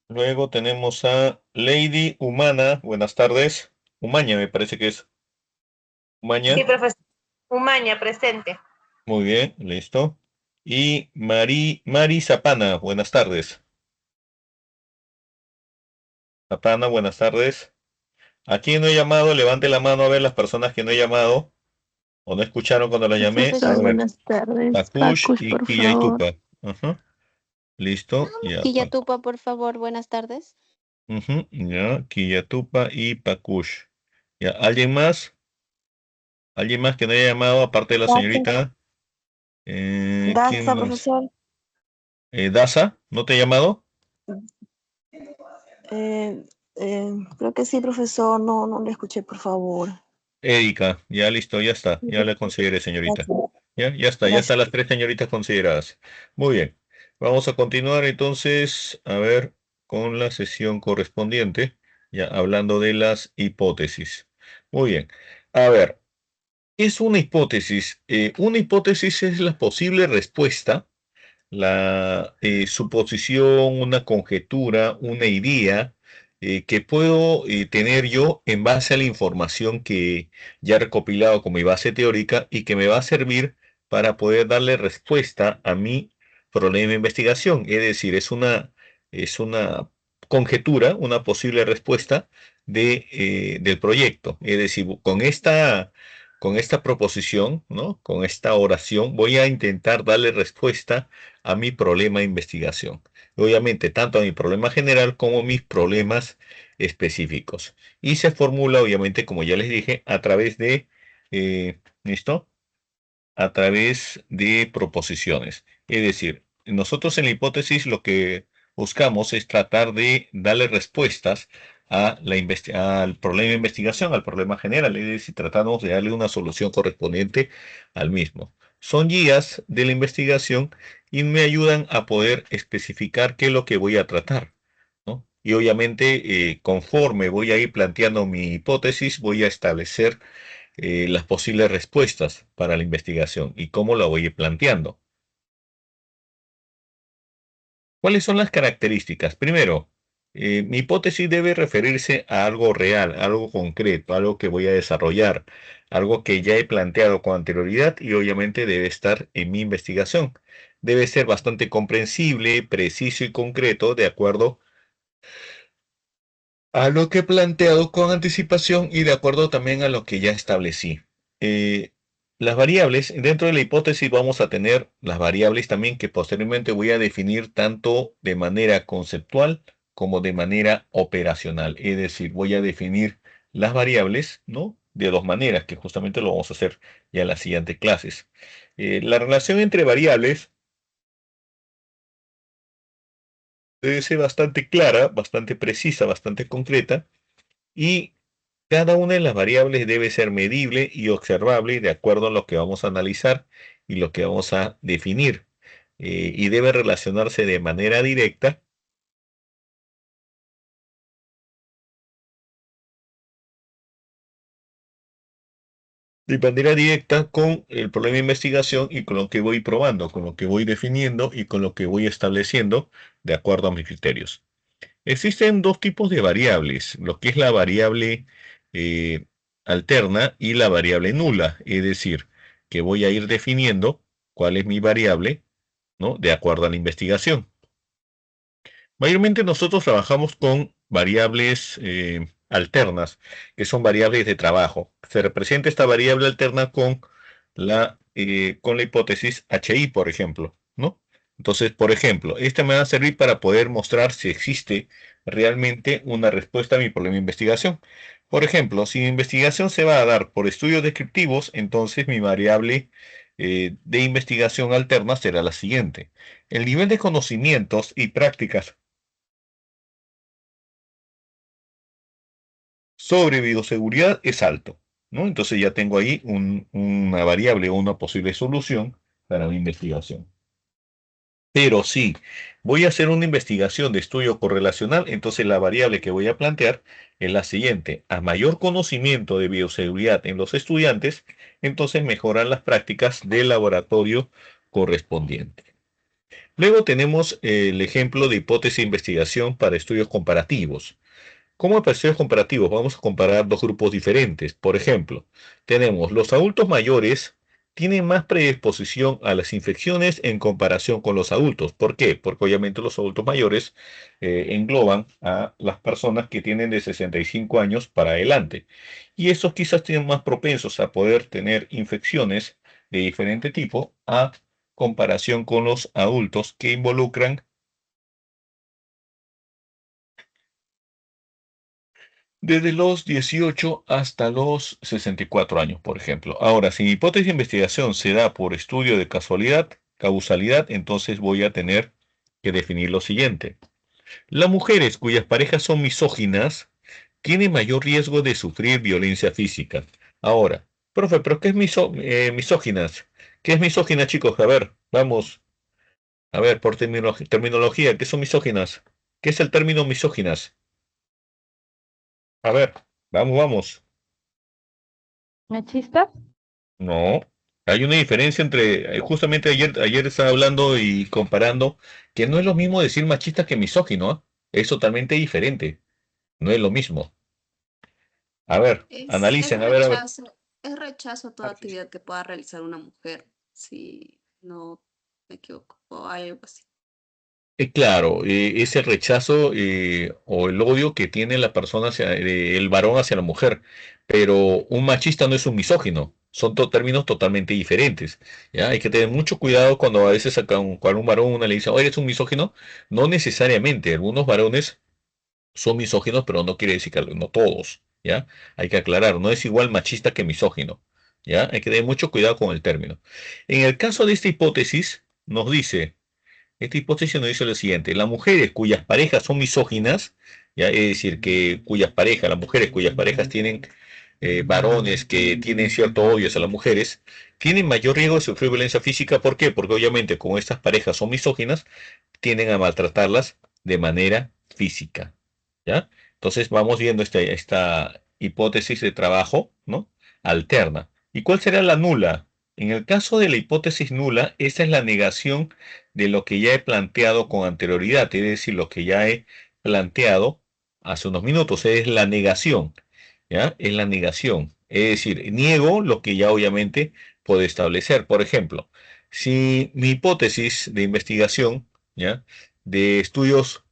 Luego tenemos a Lady Humana, buenas tardes. Umaña, me parece que es. Umaña. Sí, profesor. Umaña, presente. Muy bien, listo. Y Mari Zapana, buenas tardes. Zapana, buenas tardes. ¿A quién no he llamado? Levante la mano a ver las personas que no he llamado o no escucharon cuando la llamé. A Profesor, ver, buenas tardes. Pakush Pacush, y por favor. Quillay Ajá. Listo. Ya, Quillatupa, por favor. Buenas tardes. ya, Quillatupa y Pakush. Ya, ¿alguien más? ¿Alguien más que no haya llamado aparte de la señorita? ¿Quién Danza, más? profesor. ¿Daza? ¿No te ha llamado? Creo que sí, profesor. No le escuché, por favor. Erika, ya listo, ya está. Ya la consideré, señorita. Gracias. Ya está, ya están las 3 señoritas consideradas. Muy bien. Vamos a continuar entonces, a ver, con la sesión correspondiente, ya hablando de las hipótesis. Muy bien. A ver, ¿qué es una hipótesis? Una hipótesis es la posible respuesta, la suposición, una conjetura, una idea que puedo tener yo en base a la información que ya he recopilado con mi base teórica y que me va a servir para poder darle respuesta a mi problema de investigación. Es decir, es una conjetura, una posible respuesta del proyecto. Es decir, con esta proposición, ¿no? Con esta oración, voy a intentar darle respuesta a mi problema de investigación. Obviamente, tanto a mi problema general como a mis problemas específicos. Y se formula, obviamente, como ya les dije, a través de, ¿listo? A través de proposiciones. Es decir, nosotros en la hipótesis lo que buscamos es tratar de darle respuestas al problema de investigación, al problema general, es decir, tratamos de darle una solución correspondiente al mismo. Son guías de la investigación y me ayudan a poder especificar qué es lo que voy a tratar, ¿no? Y obviamente, conforme voy a ir planteando mi hipótesis, voy a establecer las posibles respuestas para la investigación y cómo la voy a ir planteando. ¿Cuáles son las características? Primero, mi hipótesis debe referirse a algo real, algo concreto, algo que voy a desarrollar, algo que ya he planteado con anterioridad y obviamente debe estar en mi investigación. Debe ser bastante comprensible, preciso y concreto de acuerdo a lo que he planteado con anticipación y de acuerdo también a lo que ya establecí. Las variables, dentro de la hipótesis vamos a tener las variables también que posteriormente voy a definir tanto de manera conceptual como de manera operacional. Es decir, voy a definir las variables, ¿no? De dos maneras, que justamente lo vamos a hacer ya en las siguientes clases. La relación entre variables debe ser bastante clara, bastante precisa, bastante concreta y cada una de las variables debe ser medible y observable de acuerdo a lo que vamos a analizar y lo que vamos a definir. Y debe relacionarse de manera directa con el problema de investigación y con lo que voy probando, con lo que voy definiendo y con lo que voy estableciendo de acuerdo a mis criterios. Existen dos tipos de variables, lo que es la variable alterna y la variable nula, es decir, que voy a ir definiendo cuál es mi variable, ¿no? De acuerdo a la investigación. Mayormente nosotros trabajamos con variables alternas, que son variables de trabajo. Se representa esta variable alterna con la hipótesis HI, por ejemplo, ¿no? Entonces, por ejemplo, esta me va a servir para poder mostrar si existe realmente una respuesta a mi problema de investigación. Por ejemplo, si mi investigación se va a dar por estudios descriptivos, entonces mi variable de investigación alterna será la siguiente. El nivel de conocimientos y prácticas sobre bioseguridad es alto, ¿no? Entonces ya tengo ahí una variable o una posible solución para mi investigación. Pero si voy a hacer una investigación de estudio correlacional, entonces la variable que voy a plantear es la siguiente. A mayor conocimiento de bioseguridad en los estudiantes, entonces mejoran las prácticas del laboratorio correspondiente. Luego tenemos el ejemplo de hipótesis de investigación para estudios comparativos. ¿Cómo estudios comparativos? Vamos a comparar dos grupos diferentes. Por ejemplo, tenemos los adultos mayores tienen más predisposición a las infecciones en comparación con los adultos. ¿Por qué? Porque obviamente los adultos mayores engloban a las personas que tienen de 65 años para adelante. Y estos quizás tienen más propensos a poder tener infecciones de diferente tipo a comparación con los adultos que involucran desde los 18 hasta los 64 años, por ejemplo. Ahora, si mi hipótesis de investigación se da por estudio de causalidad, entonces voy a tener que definir lo siguiente. Las mujeres cuyas parejas son misóginas tienen mayor riesgo de sufrir violencia física. Ahora, profe, ¿pero qué es misóginas? ¿Qué es misógina, chicos? A ver, vamos. A ver, por terminología, ¿qué son misóginas? ¿Qué es el término misóginas? A ver, vamos. ¿Machistas? No. Hay una diferencia entre, justamente ayer estaba hablando y comparando, que no es lo mismo decir machista que misógino, ¿ah? Es totalmente diferente. No es lo mismo. A ver, analicen, a ver. Es rechazo a toda actividad que pueda realizar una mujer, si no me equivoco, o algo así. Claro, es el rechazo o el odio que tiene la persona hacia el varón hacia la mujer, pero un machista no es un misógino, son términos totalmente diferentes. ¿Ya? Hay que tener mucho cuidado cuando a veces cuando un varón una le dice, oye, eres un misógino, no necesariamente, algunos varones son misóginos, pero no quiere decir que no todos, ¿ya? Hay que aclarar, no es igual machista que misógino, ¿ya? Hay que tener mucho cuidado con el término. En el caso de esta hipótesis, esta hipótesis nos dice lo siguiente: las mujeres cuyas parejas son misóginas, ¿ya? Es decir, que las mujeres cuyas parejas tienen varones que tienen cierto odio hacia las mujeres, tienen mayor riesgo de sufrir violencia física. ¿Por qué? Porque obviamente como estas parejas son misóginas, tienden a maltratarlas de manera física, ¿ya? Entonces vamos viendo esta hipótesis de trabajo, ¿no? Alterna. ¿Y cuál será la nula? En el caso de la hipótesis nula, esta es la negación de lo que ya he planteado con anterioridad, es decir, lo que ya he planteado hace unos minutos, es la negación, ¿ya? Es la negación, es decir, niego lo que ya obviamente puedo establecer. Por ejemplo, si mi hipótesis de investigación, ¿ya? De estudios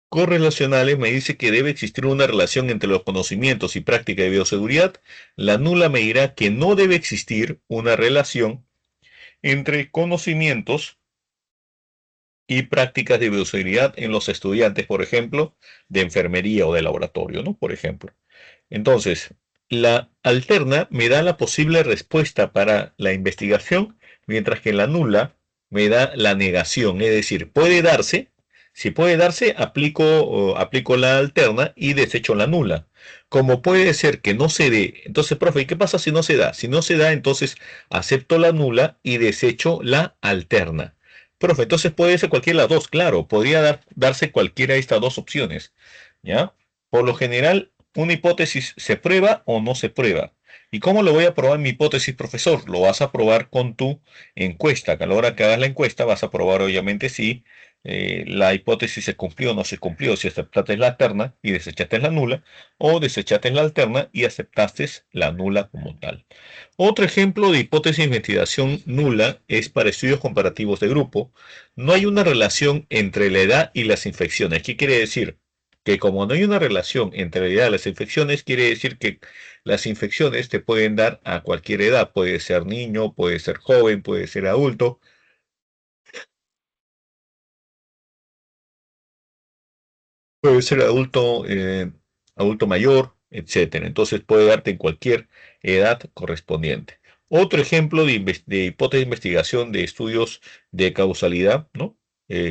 correlacionales me dice que debe existir una relación entre los conocimientos y práctica de bioseguridad, la nula me dirá que no debe existir una relación entre conocimientos y prácticas de bioseguridad en los estudiantes, por ejemplo, de enfermería o de laboratorio, ¿no? Por ejemplo. Entonces, la alterna me da la posible respuesta para la investigación, mientras que la nula me da la negación, es decir, puede darse. Si puede darse, aplico la alterna y desecho la nula. Como puede ser que no se dé, entonces, profe, ¿y qué pasa si no se da? Si no se da, entonces acepto la nula y desecho la alterna. Profe, entonces puede ser cualquiera de las dos, claro, podría darse cualquiera de estas dos opciones, ¿ya? Por lo general, una hipótesis se prueba o no se prueba. ¿Y cómo lo voy a probar mi hipótesis, profesor? Lo vas a probar con tu encuesta, que a la hora que hagas la encuesta vas a probar obviamente si la hipótesis se cumplió o no se cumplió, si aceptaste la alterna y desechaste la nula, o desechaste la alterna y aceptaste la nula como tal. Otro ejemplo de hipótesis de investigación nula es para estudios comparativos de grupo. No hay una relación entre la edad y las infecciones. ¿Qué quiere decir? Que como no hay una relación entre la edad y las infecciones, quiere decir que las infecciones te pueden dar a cualquier edad. Puede ser niño, puede ser joven, puede ser adulto. Puede ser adulto mayor, etcétera. Entonces puede darte en cualquier edad correspondiente. Otro ejemplo de hipótesis de investigación de estudios de causalidad, ¿no?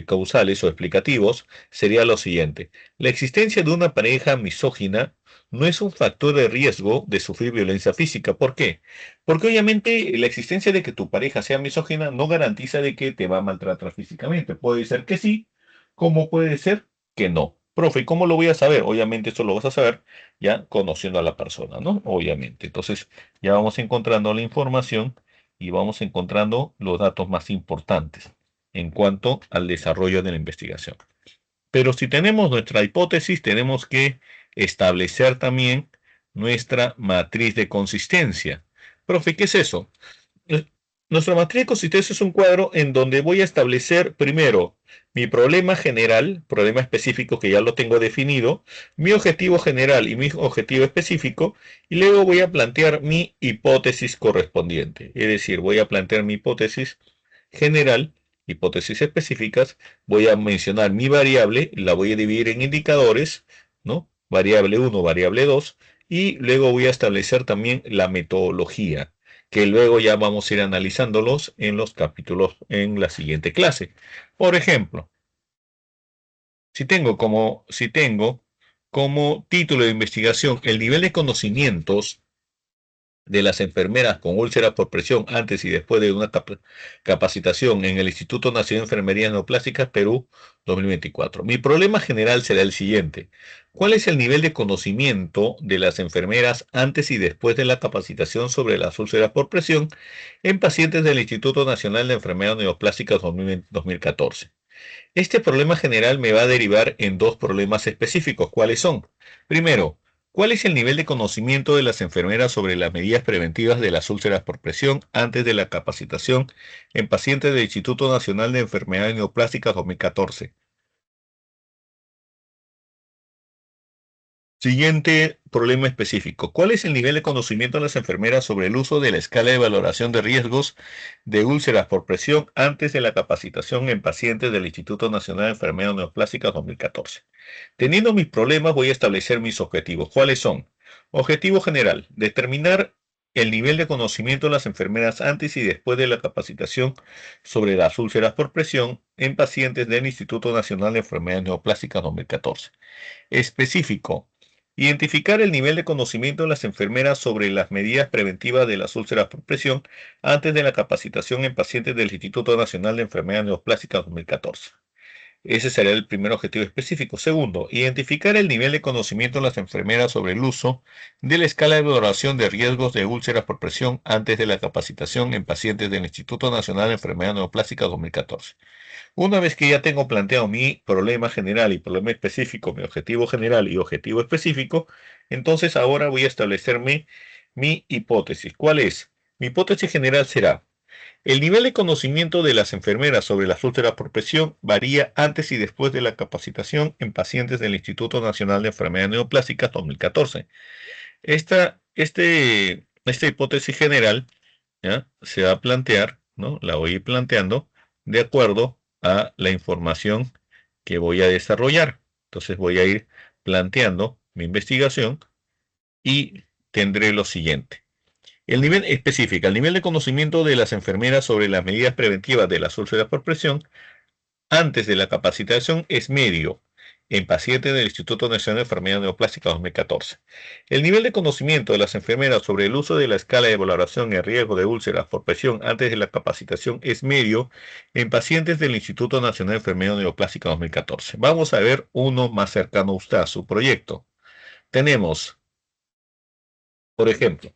Causales o explicativos, sería lo siguiente: la existencia de una pareja misógina no es un factor de riesgo de sufrir violencia física. ¿Por qué? Porque obviamente la existencia de que tu pareja sea misógina no garantiza de que te va a maltratar físicamente. Puede ser que sí, como puede ser que no. Profe, ¿y cómo lo voy a saber? Obviamente esto lo vas a saber ya conociendo a la persona, ¿no? Obviamente. Entonces ya vamos encontrando la información y vamos encontrando los datos más importantes en cuanto al desarrollo de la investigación. Pero si tenemos nuestra hipótesis, tenemos que establecer también nuestra matriz de consistencia. Profe, ¿qué es eso? Nuestra matriz de consistencia es un cuadro en donde voy a establecer primero mi problema general, problema específico que ya lo tengo definido, mi objetivo general y mi objetivo específico, y luego voy a plantear mi hipótesis correspondiente. Es decir, voy a plantear mi hipótesis general, hipótesis específicas, voy a mencionar mi variable, la voy a dividir en indicadores, ¿no? Variable 1, variable 2, y luego voy a establecer también la metodología. que luego ya vamos a ir analizándolos en los capítulos en la siguiente clase. Por ejemplo, si tengo como título de investigación el nivel de conocimientos de las enfermeras con úlceras por presión antes y después de una capacitación en el Instituto Nacional de Enfermería Neoplásticas Perú 2024. Mi problema general será el siguiente. ¿Cuál es el nivel de conocimiento de las enfermeras antes y después de la capacitación sobre las úlceras por presión en pacientes del Instituto Nacional de Enfermería Neoplásticas 2014? Este problema general me va a derivar en dos problemas específicos. ¿Cuáles son? Primero, ¿cuál es el nivel de conocimiento de las enfermeras sobre las medidas preventivas de las úlceras por presión antes de la capacitación en pacientes del Instituto Nacional de Enfermedades Neoplásticas 2014? Siguiente problema específico. ¿Cuál es el nivel de conocimiento de las enfermeras sobre el uso de la escala de valoración de riesgos de úlceras por presión antes de la capacitación en pacientes del Instituto Nacional de Enfermedades Neoplásticas 2014? Teniendo mis problemas, voy a establecer mis objetivos. ¿Cuáles son? Objetivo general: determinar el nivel de conocimiento de las enfermeras antes y después de la capacitación sobre las úlceras por presión en pacientes del Instituto Nacional de Enfermedades Neoplásticas 2014. Específico: identificar el nivel de conocimiento de las enfermeras sobre las medidas preventivas de las úlceras por presión antes de la capacitación en pacientes del Instituto Nacional de Enfermedades Neoplásticas 2014. Ese será el primer objetivo específico. Segundo, identificar el nivel de conocimiento de las enfermeras sobre el uso de la escala de valoración de riesgos de úlceras por presión antes de la capacitación en pacientes del Instituto Nacional de Enfermedades Neoplásticas 2014. Una vez que ya tengo planteado mi problema general y problema específico, mi objetivo general y objetivo específico, entonces ahora voy a establecerme mi hipótesis. ¿Cuál es? Mi hipótesis general será: el nivel de conocimiento de las enfermeras sobre las úlceras por presión varía antes y después de la capacitación en pacientes del Instituto Nacional de Enfermedades Neoplásticas 2014. Esta hipótesis general, ¿ya?, se va a plantear, ¿no? La voy a ir planteando de acuerdo a la información que voy a desarrollar. Entonces voy a ir planteando mi investigación y tendré lo siguiente. El nivel específico: el nivel de conocimiento de las enfermeras sobre las medidas preventivas de las úlceras por presión antes de la capacitación es medio en pacientes del Instituto Nacional de Enfermedades Neoplásticas 2014. El nivel de conocimiento de las enfermeras sobre el uso de la escala de valoración en riesgo de úlceras por presión antes de la capacitación es medio en pacientes del Instituto Nacional de Enfermedades Neoplásticas 2014. Vamos a ver uno más cercano a usted, a su proyecto. Tenemos, por ejemplo,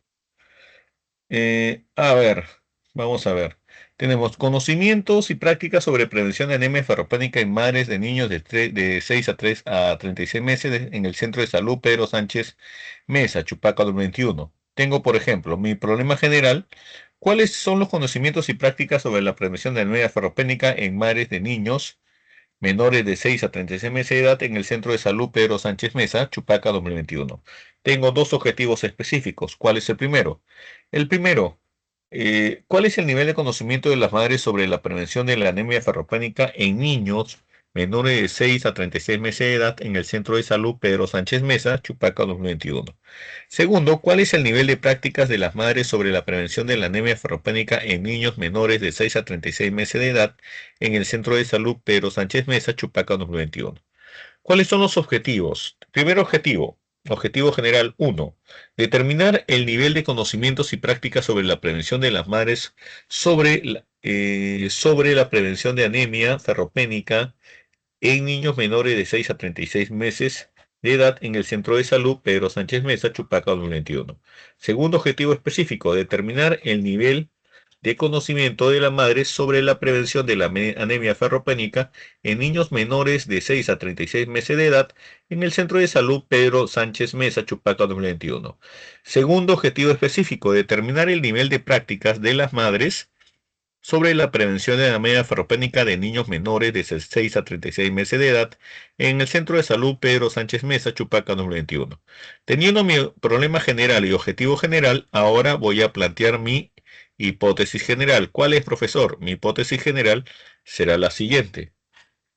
vamos a ver. Tenemos conocimientos y prácticas sobre prevención de anemia ferropénica en madres de niños de 6 a 36 meses en el Centro de Salud Pedro Sánchez Mesa, Chupaca 2021. Tengo, por ejemplo, mi problema general: ¿cuáles son los conocimientos y prácticas sobre la prevención de anemia ferropénica en madres de niños menores de 6 a 36 meses de edad en el Centro de Salud Pedro Sánchez Mesa, Chupaca 2021? Tengo dos objetivos específicos. ¿Cuál es el primero? El primero: ¿cuál es el nivel de conocimiento de las madres sobre la prevención de la anemia ferropénica en niños menores de 6 a 36 meses de edad en el Centro de Salud Pedro Sánchez Mesa, Chupaca 2021? Segundo, ¿cuál es el nivel de prácticas de las madres sobre la prevención de la anemia ferropénica en niños menores de 6 a 36 meses de edad en el Centro de Salud Pedro Sánchez Mesa, Chupaca 2021? ¿Cuáles son los objetivos? Primer objetivo. Objetivo general 1. Determinar el nivel de conocimientos y prácticas sobre la prevención de las madres sobre la prevención de anemia ferropénica en niños menores de 6 a 36 meses de edad en el Centro de Salud Pedro Sánchez Mesa, Chupaca 2021. Segundo objetivo específico: determinar el nivel de conocimiento de la madre sobre la prevención de la anemia ferropénica en niños menores de 6 a 36 meses de edad en el Centro de Salud Pedro Sánchez Mesa, Chupaca 2021. Segundo objetivo específico: determinar el nivel de prácticas de las madres sobre la prevención de la anemia ferropénica de niños menores de 6 a 36 meses de edad en el Centro de Salud Pedro Sánchez Mesa, Chupaca 2021. Teniendo mi problema general y objetivo general, ahora voy a plantear mi hipótesis general. ¿Cuál es, profesor? Mi hipótesis general será la siguiente: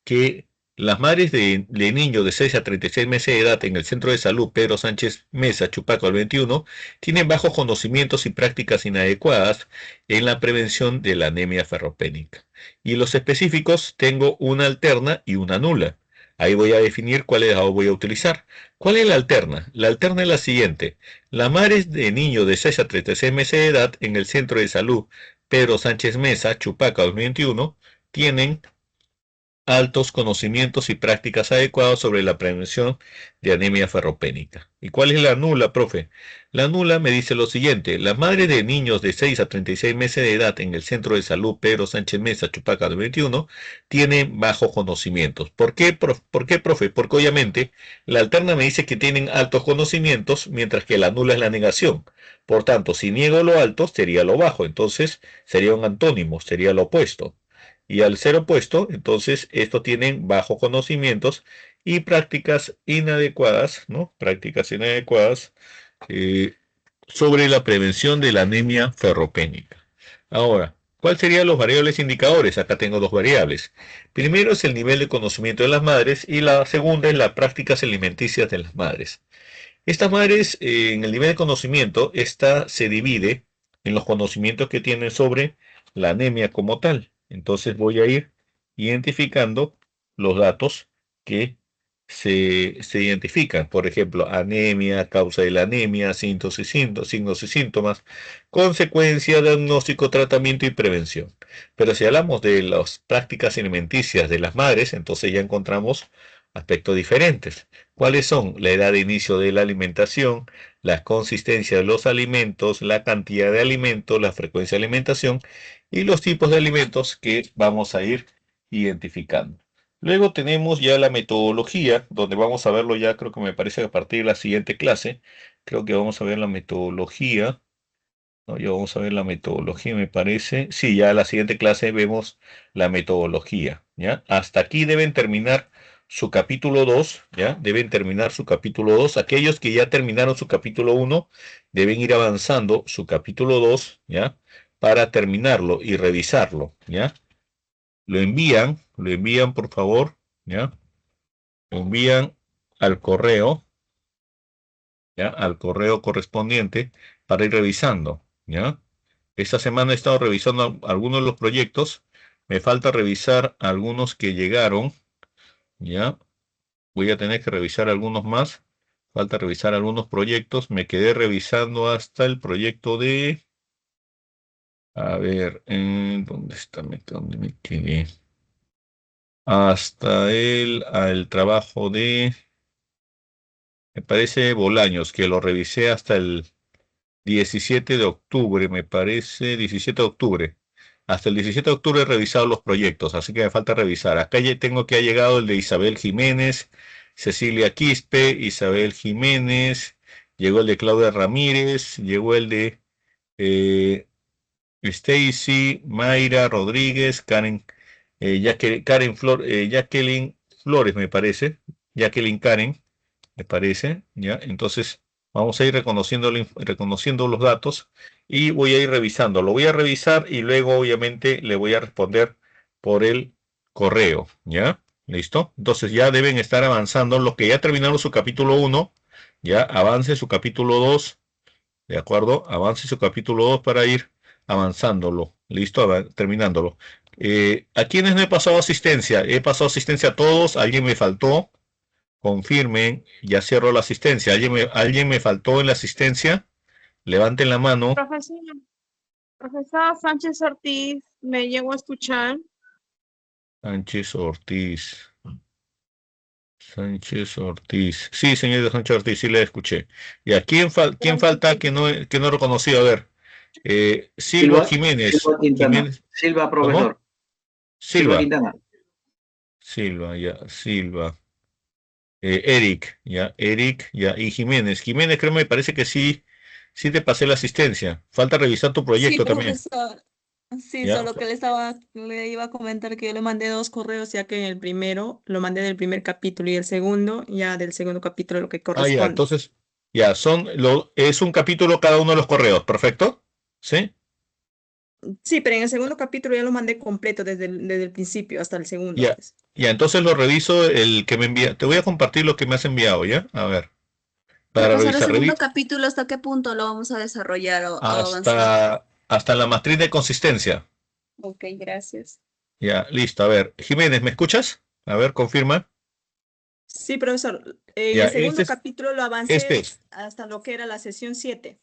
que Las madres de niños de 6 a 36 meses de edad en el Centro de Salud Pedro Sánchez Mesa, Chupaco al 21, tienen bajos conocimientos y prácticas inadecuadas en la prevención de la anemia ferropénica. Y los específicos tengo una alterna y una nula. Ahí voy a definir cuál es la voy a utilizar. ¿Cuál es la alterna? La alterna es la siguiente. Las madres de niños de 6 a 36 meses de edad en el Centro de Salud Pedro Sánchez Mesa, Chupaca 2021, tienen altos conocimientos y prácticas adecuadas sobre la prevención de anemia ferropénica. ¿Y cuál es la nula, profe? La nula me dice lo siguiente. Las madres de niños de 6 a 36 meses de edad en el Centro de Salud Pedro Sánchez Mesa, Chupaca 21, tienen bajos conocimientos. ¿Por qué, profe? Porque obviamente la alterna me dice que tienen altos conocimientos, mientras que la nula es la negación. Por tanto, si niego lo alto, sería lo bajo. Entonces, sería un antónimo, sería lo opuesto. Y al ser opuesto, entonces, estos tienen bajos conocimientos y prácticas inadecuadas, ¿no? Prácticas inadecuadas sobre la prevención de la anemia ferropénica. Ahora, ¿cuáles serían los variables indicadores? Acá tengo dos variables. Primero es el nivel de conocimiento de las madres y la segunda es las prácticas alimenticias de las madres. Estas madres, en el nivel de conocimiento, esta se divide en los conocimientos que tienen sobre la anemia como tal. Entonces voy a ir identificando los datos que se identifican. Por ejemplo, anemia, causa de la anemia, signos y síntomas, consecuencia, diagnóstico, tratamiento y prevención. Pero si hablamos de las prácticas alimenticias de las madres, entonces ya encontramos aspectos diferentes. ¿Cuáles son? La edad de inicio de la alimentación, la consistencia de los alimentos, la cantidad de alimentos, la frecuencia de alimentación y los tipos de alimentos que vamos a ir identificando. Luego tenemos ya la metodología, donde vamos a verlo ya, creo que me parece a partir de la siguiente clase. Creo que vamos a ver la metodología. No, ya vamos a ver la metodología, me parece. Sí, ya en la siguiente clase vemos la metodología, ¿ya? Hasta aquí deben terminar su capítulo 2, ¿ya? Deben terminar su capítulo 2. Aquellos que ya terminaron su capítulo 1 deben ir avanzando su capítulo 2, ¿ya? Para terminarlo y revisarlo, ¿ya? Lo envían por favor, ¿ya? Lo envían al correo, ¿ya? Al correo correspondiente para ir revisando, ¿ya? Esta semana he estado revisando algunos de los proyectos. Me falta revisar algunos que llegaron, ¿ya? Voy a tener que revisar algunos más. Falta revisar algunos proyectos. Me quedé revisando hasta el proyecto de... A ver, ¿dónde está? ¿Dónde me quedé? Hasta el trabajo de... Me parece Bolaños, que lo revisé hasta el 17 de octubre, me parece, 17 de octubre. Hasta el 17 de octubre he revisado los proyectos, así que me falta revisar. Acá ya tengo que ha llegado el de Isabel Jiménez, Cecilia Quispe, Isabel Jiménez, llegó el de Claudia Ramírez, llegó el de Stacy, Mayra Rodríguez, Jacqueline Flores, me parece, Jacqueline Karen, me parece, ¿ya? Entonces vamos a ir reconociendo los datos y voy a ir revisando. Lo voy a revisar y luego obviamente le voy a responder por el correo, ¿ya? ¿Listo? Entonces ya deben estar avanzando. Los que ya terminaron su capítulo 1, ya avance su capítulo 2, ¿de acuerdo? Avance su capítulo 2 para ir avanzándolo. ¿Listo? Terminándolo. ¿A quiénes no he pasado asistencia? He pasado asistencia a todos. ¿Alguien me faltó? Confirmen, ya cierro la asistencia. ¿Alguien me faltó en la asistencia? Levanten la mano. Profesor Sánchez Ortiz, ¿me llegó a escuchar? Sánchez Ortiz. Sí, señorita Sánchez Ortiz, sí le escuché. ¿Y a quién falta que no he reconocido? A ver. Silva Jiménez. Silva, profesor. ¿Cómo? Silva Quintana. Silva. Eric, ya, y Jiménez. Jiménez, creo me parece que sí te pasé la asistencia. Falta revisar tu proyecto también. Sí, ¿Ya? solo que le iba a comentar que yo le mandé 2 correos, ya que el primero lo mandé del primer capítulo y el segundo, ya del segundo capítulo lo que corresponde. Ya, entonces, ya, es un capítulo cada uno de los correos, ¿perfecto? ¿Sí? Sí, pero en el segundo capítulo ya lo mandé completo desde el principio hasta el segundo. Ya, Pues. Ya, entonces lo reviso el que me envía. Te voy a compartir lo que me has enviado, ¿ya? A ver. Para Profesor, el revisar. segundo capítulo, ¿hasta qué punto lo vamos a desarrollar o avanzar? Hasta la matriz de consistencia. Ok, gracias. Ya, listo. A ver, Jiménez, ¿me escuchas? A ver, confirma. Sí, profesor. En Ya, el segundo capítulo lo avancé hasta lo que era la sesión 7.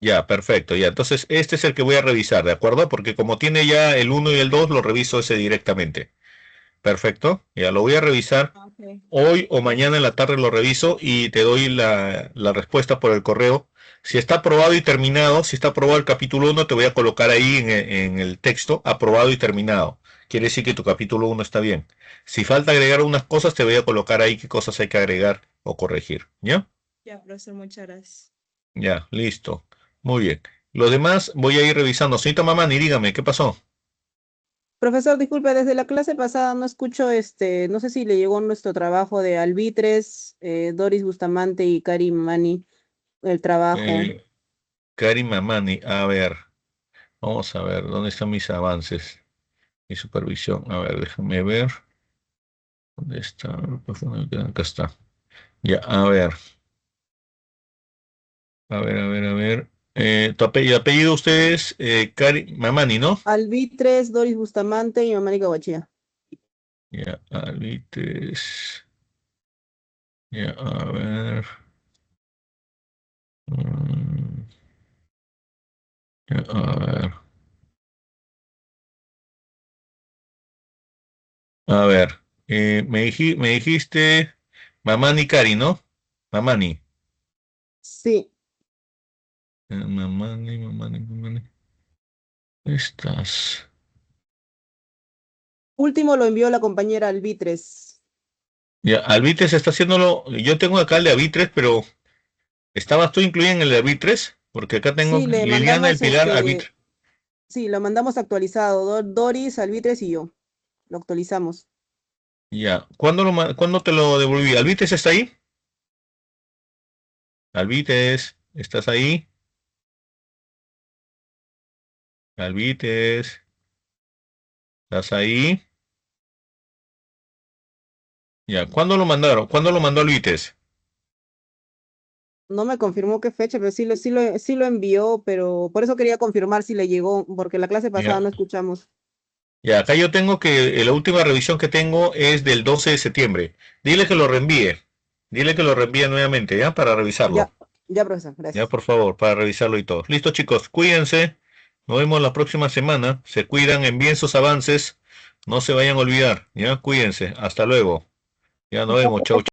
Ya, perfecto. Ya, entonces este es el que voy a revisar, ¿de acuerdo? Porque como tiene ya el 1 y el 2, lo reviso ese directamente. Perfecto. Ya lo voy a revisar. Hoy o mañana en la tarde lo reviso y te doy la respuesta por el correo. Si está aprobado y terminado, si está aprobado el capítulo 1, te voy a colocar ahí en el texto, aprobado y terminado. Quiere decir que tu capítulo 1 está bien. Si falta agregar unas cosas, te voy a colocar ahí qué cosas hay que agregar o corregir. ¿Ya? Ya, profesor, muchas gracias. Ya, listo. Muy bien. Los demás voy a ir revisando. Señorita Mamani, dígame, ¿qué pasó? Profesor, disculpe, desde la clase pasada no escucho, no sé si le llegó nuestro trabajo de Albitres, Doris Bustamante y Karim Mani, el trabajo. Karim Mamani, a ver, vamos a ver, ¿dónde están mis avances? Mi supervisión, a ver, déjame ver. ¿Dónde está? Acá está. Ya, a ver. A ver, a ver, a ver. Tu apellido usted es Karim Mamani, ¿no? Albitres, Doris Bustamante y Mamani Caguachía. Ya, Albitres. Ya, a ver. Ya, a ver. A ver, me dijiste Mamani Cari, ¿no? Mamani. Sí. Mamani. Estás. Último lo envió la compañera Albitres. Ya, Albitres está haciéndolo. Yo tengo acá el de Albitres, pero ¿estabas tú incluida en el de Albitres? Porque acá tengo Sí, le Liliana del mandamos Pilar Albitres. Sí, lo mandamos actualizado. Doris, Albitres y yo. Lo actualizamos. Ya, ¿cuándo te lo devolví? ¿Albitres está ahí? Albitres, ¿estás ahí? Albitres, ¿estás ahí? Ya, ¿cuándo lo mandaron? ¿Cuándo lo mandó Albitres? No me confirmó qué fecha, pero sí lo envió, pero por eso quería confirmar si le llegó, porque la clase pasada no escuchamos. Ya, acá yo tengo que la última revisión que tengo es del 12 de septiembre. Dile que lo reenvíe. Dile que lo reenvíe nuevamente, ¿ya? Para revisarlo. Ya, profesor, gracias. Ya, por favor, para revisarlo y todo. Listo, chicos, cuídense. Nos vemos la próxima semana. Se cuidan, envíen sus avances. No se vayan a olvidar, ¿ya? Cuídense. Hasta luego. Ya nos vemos. Chau, chau.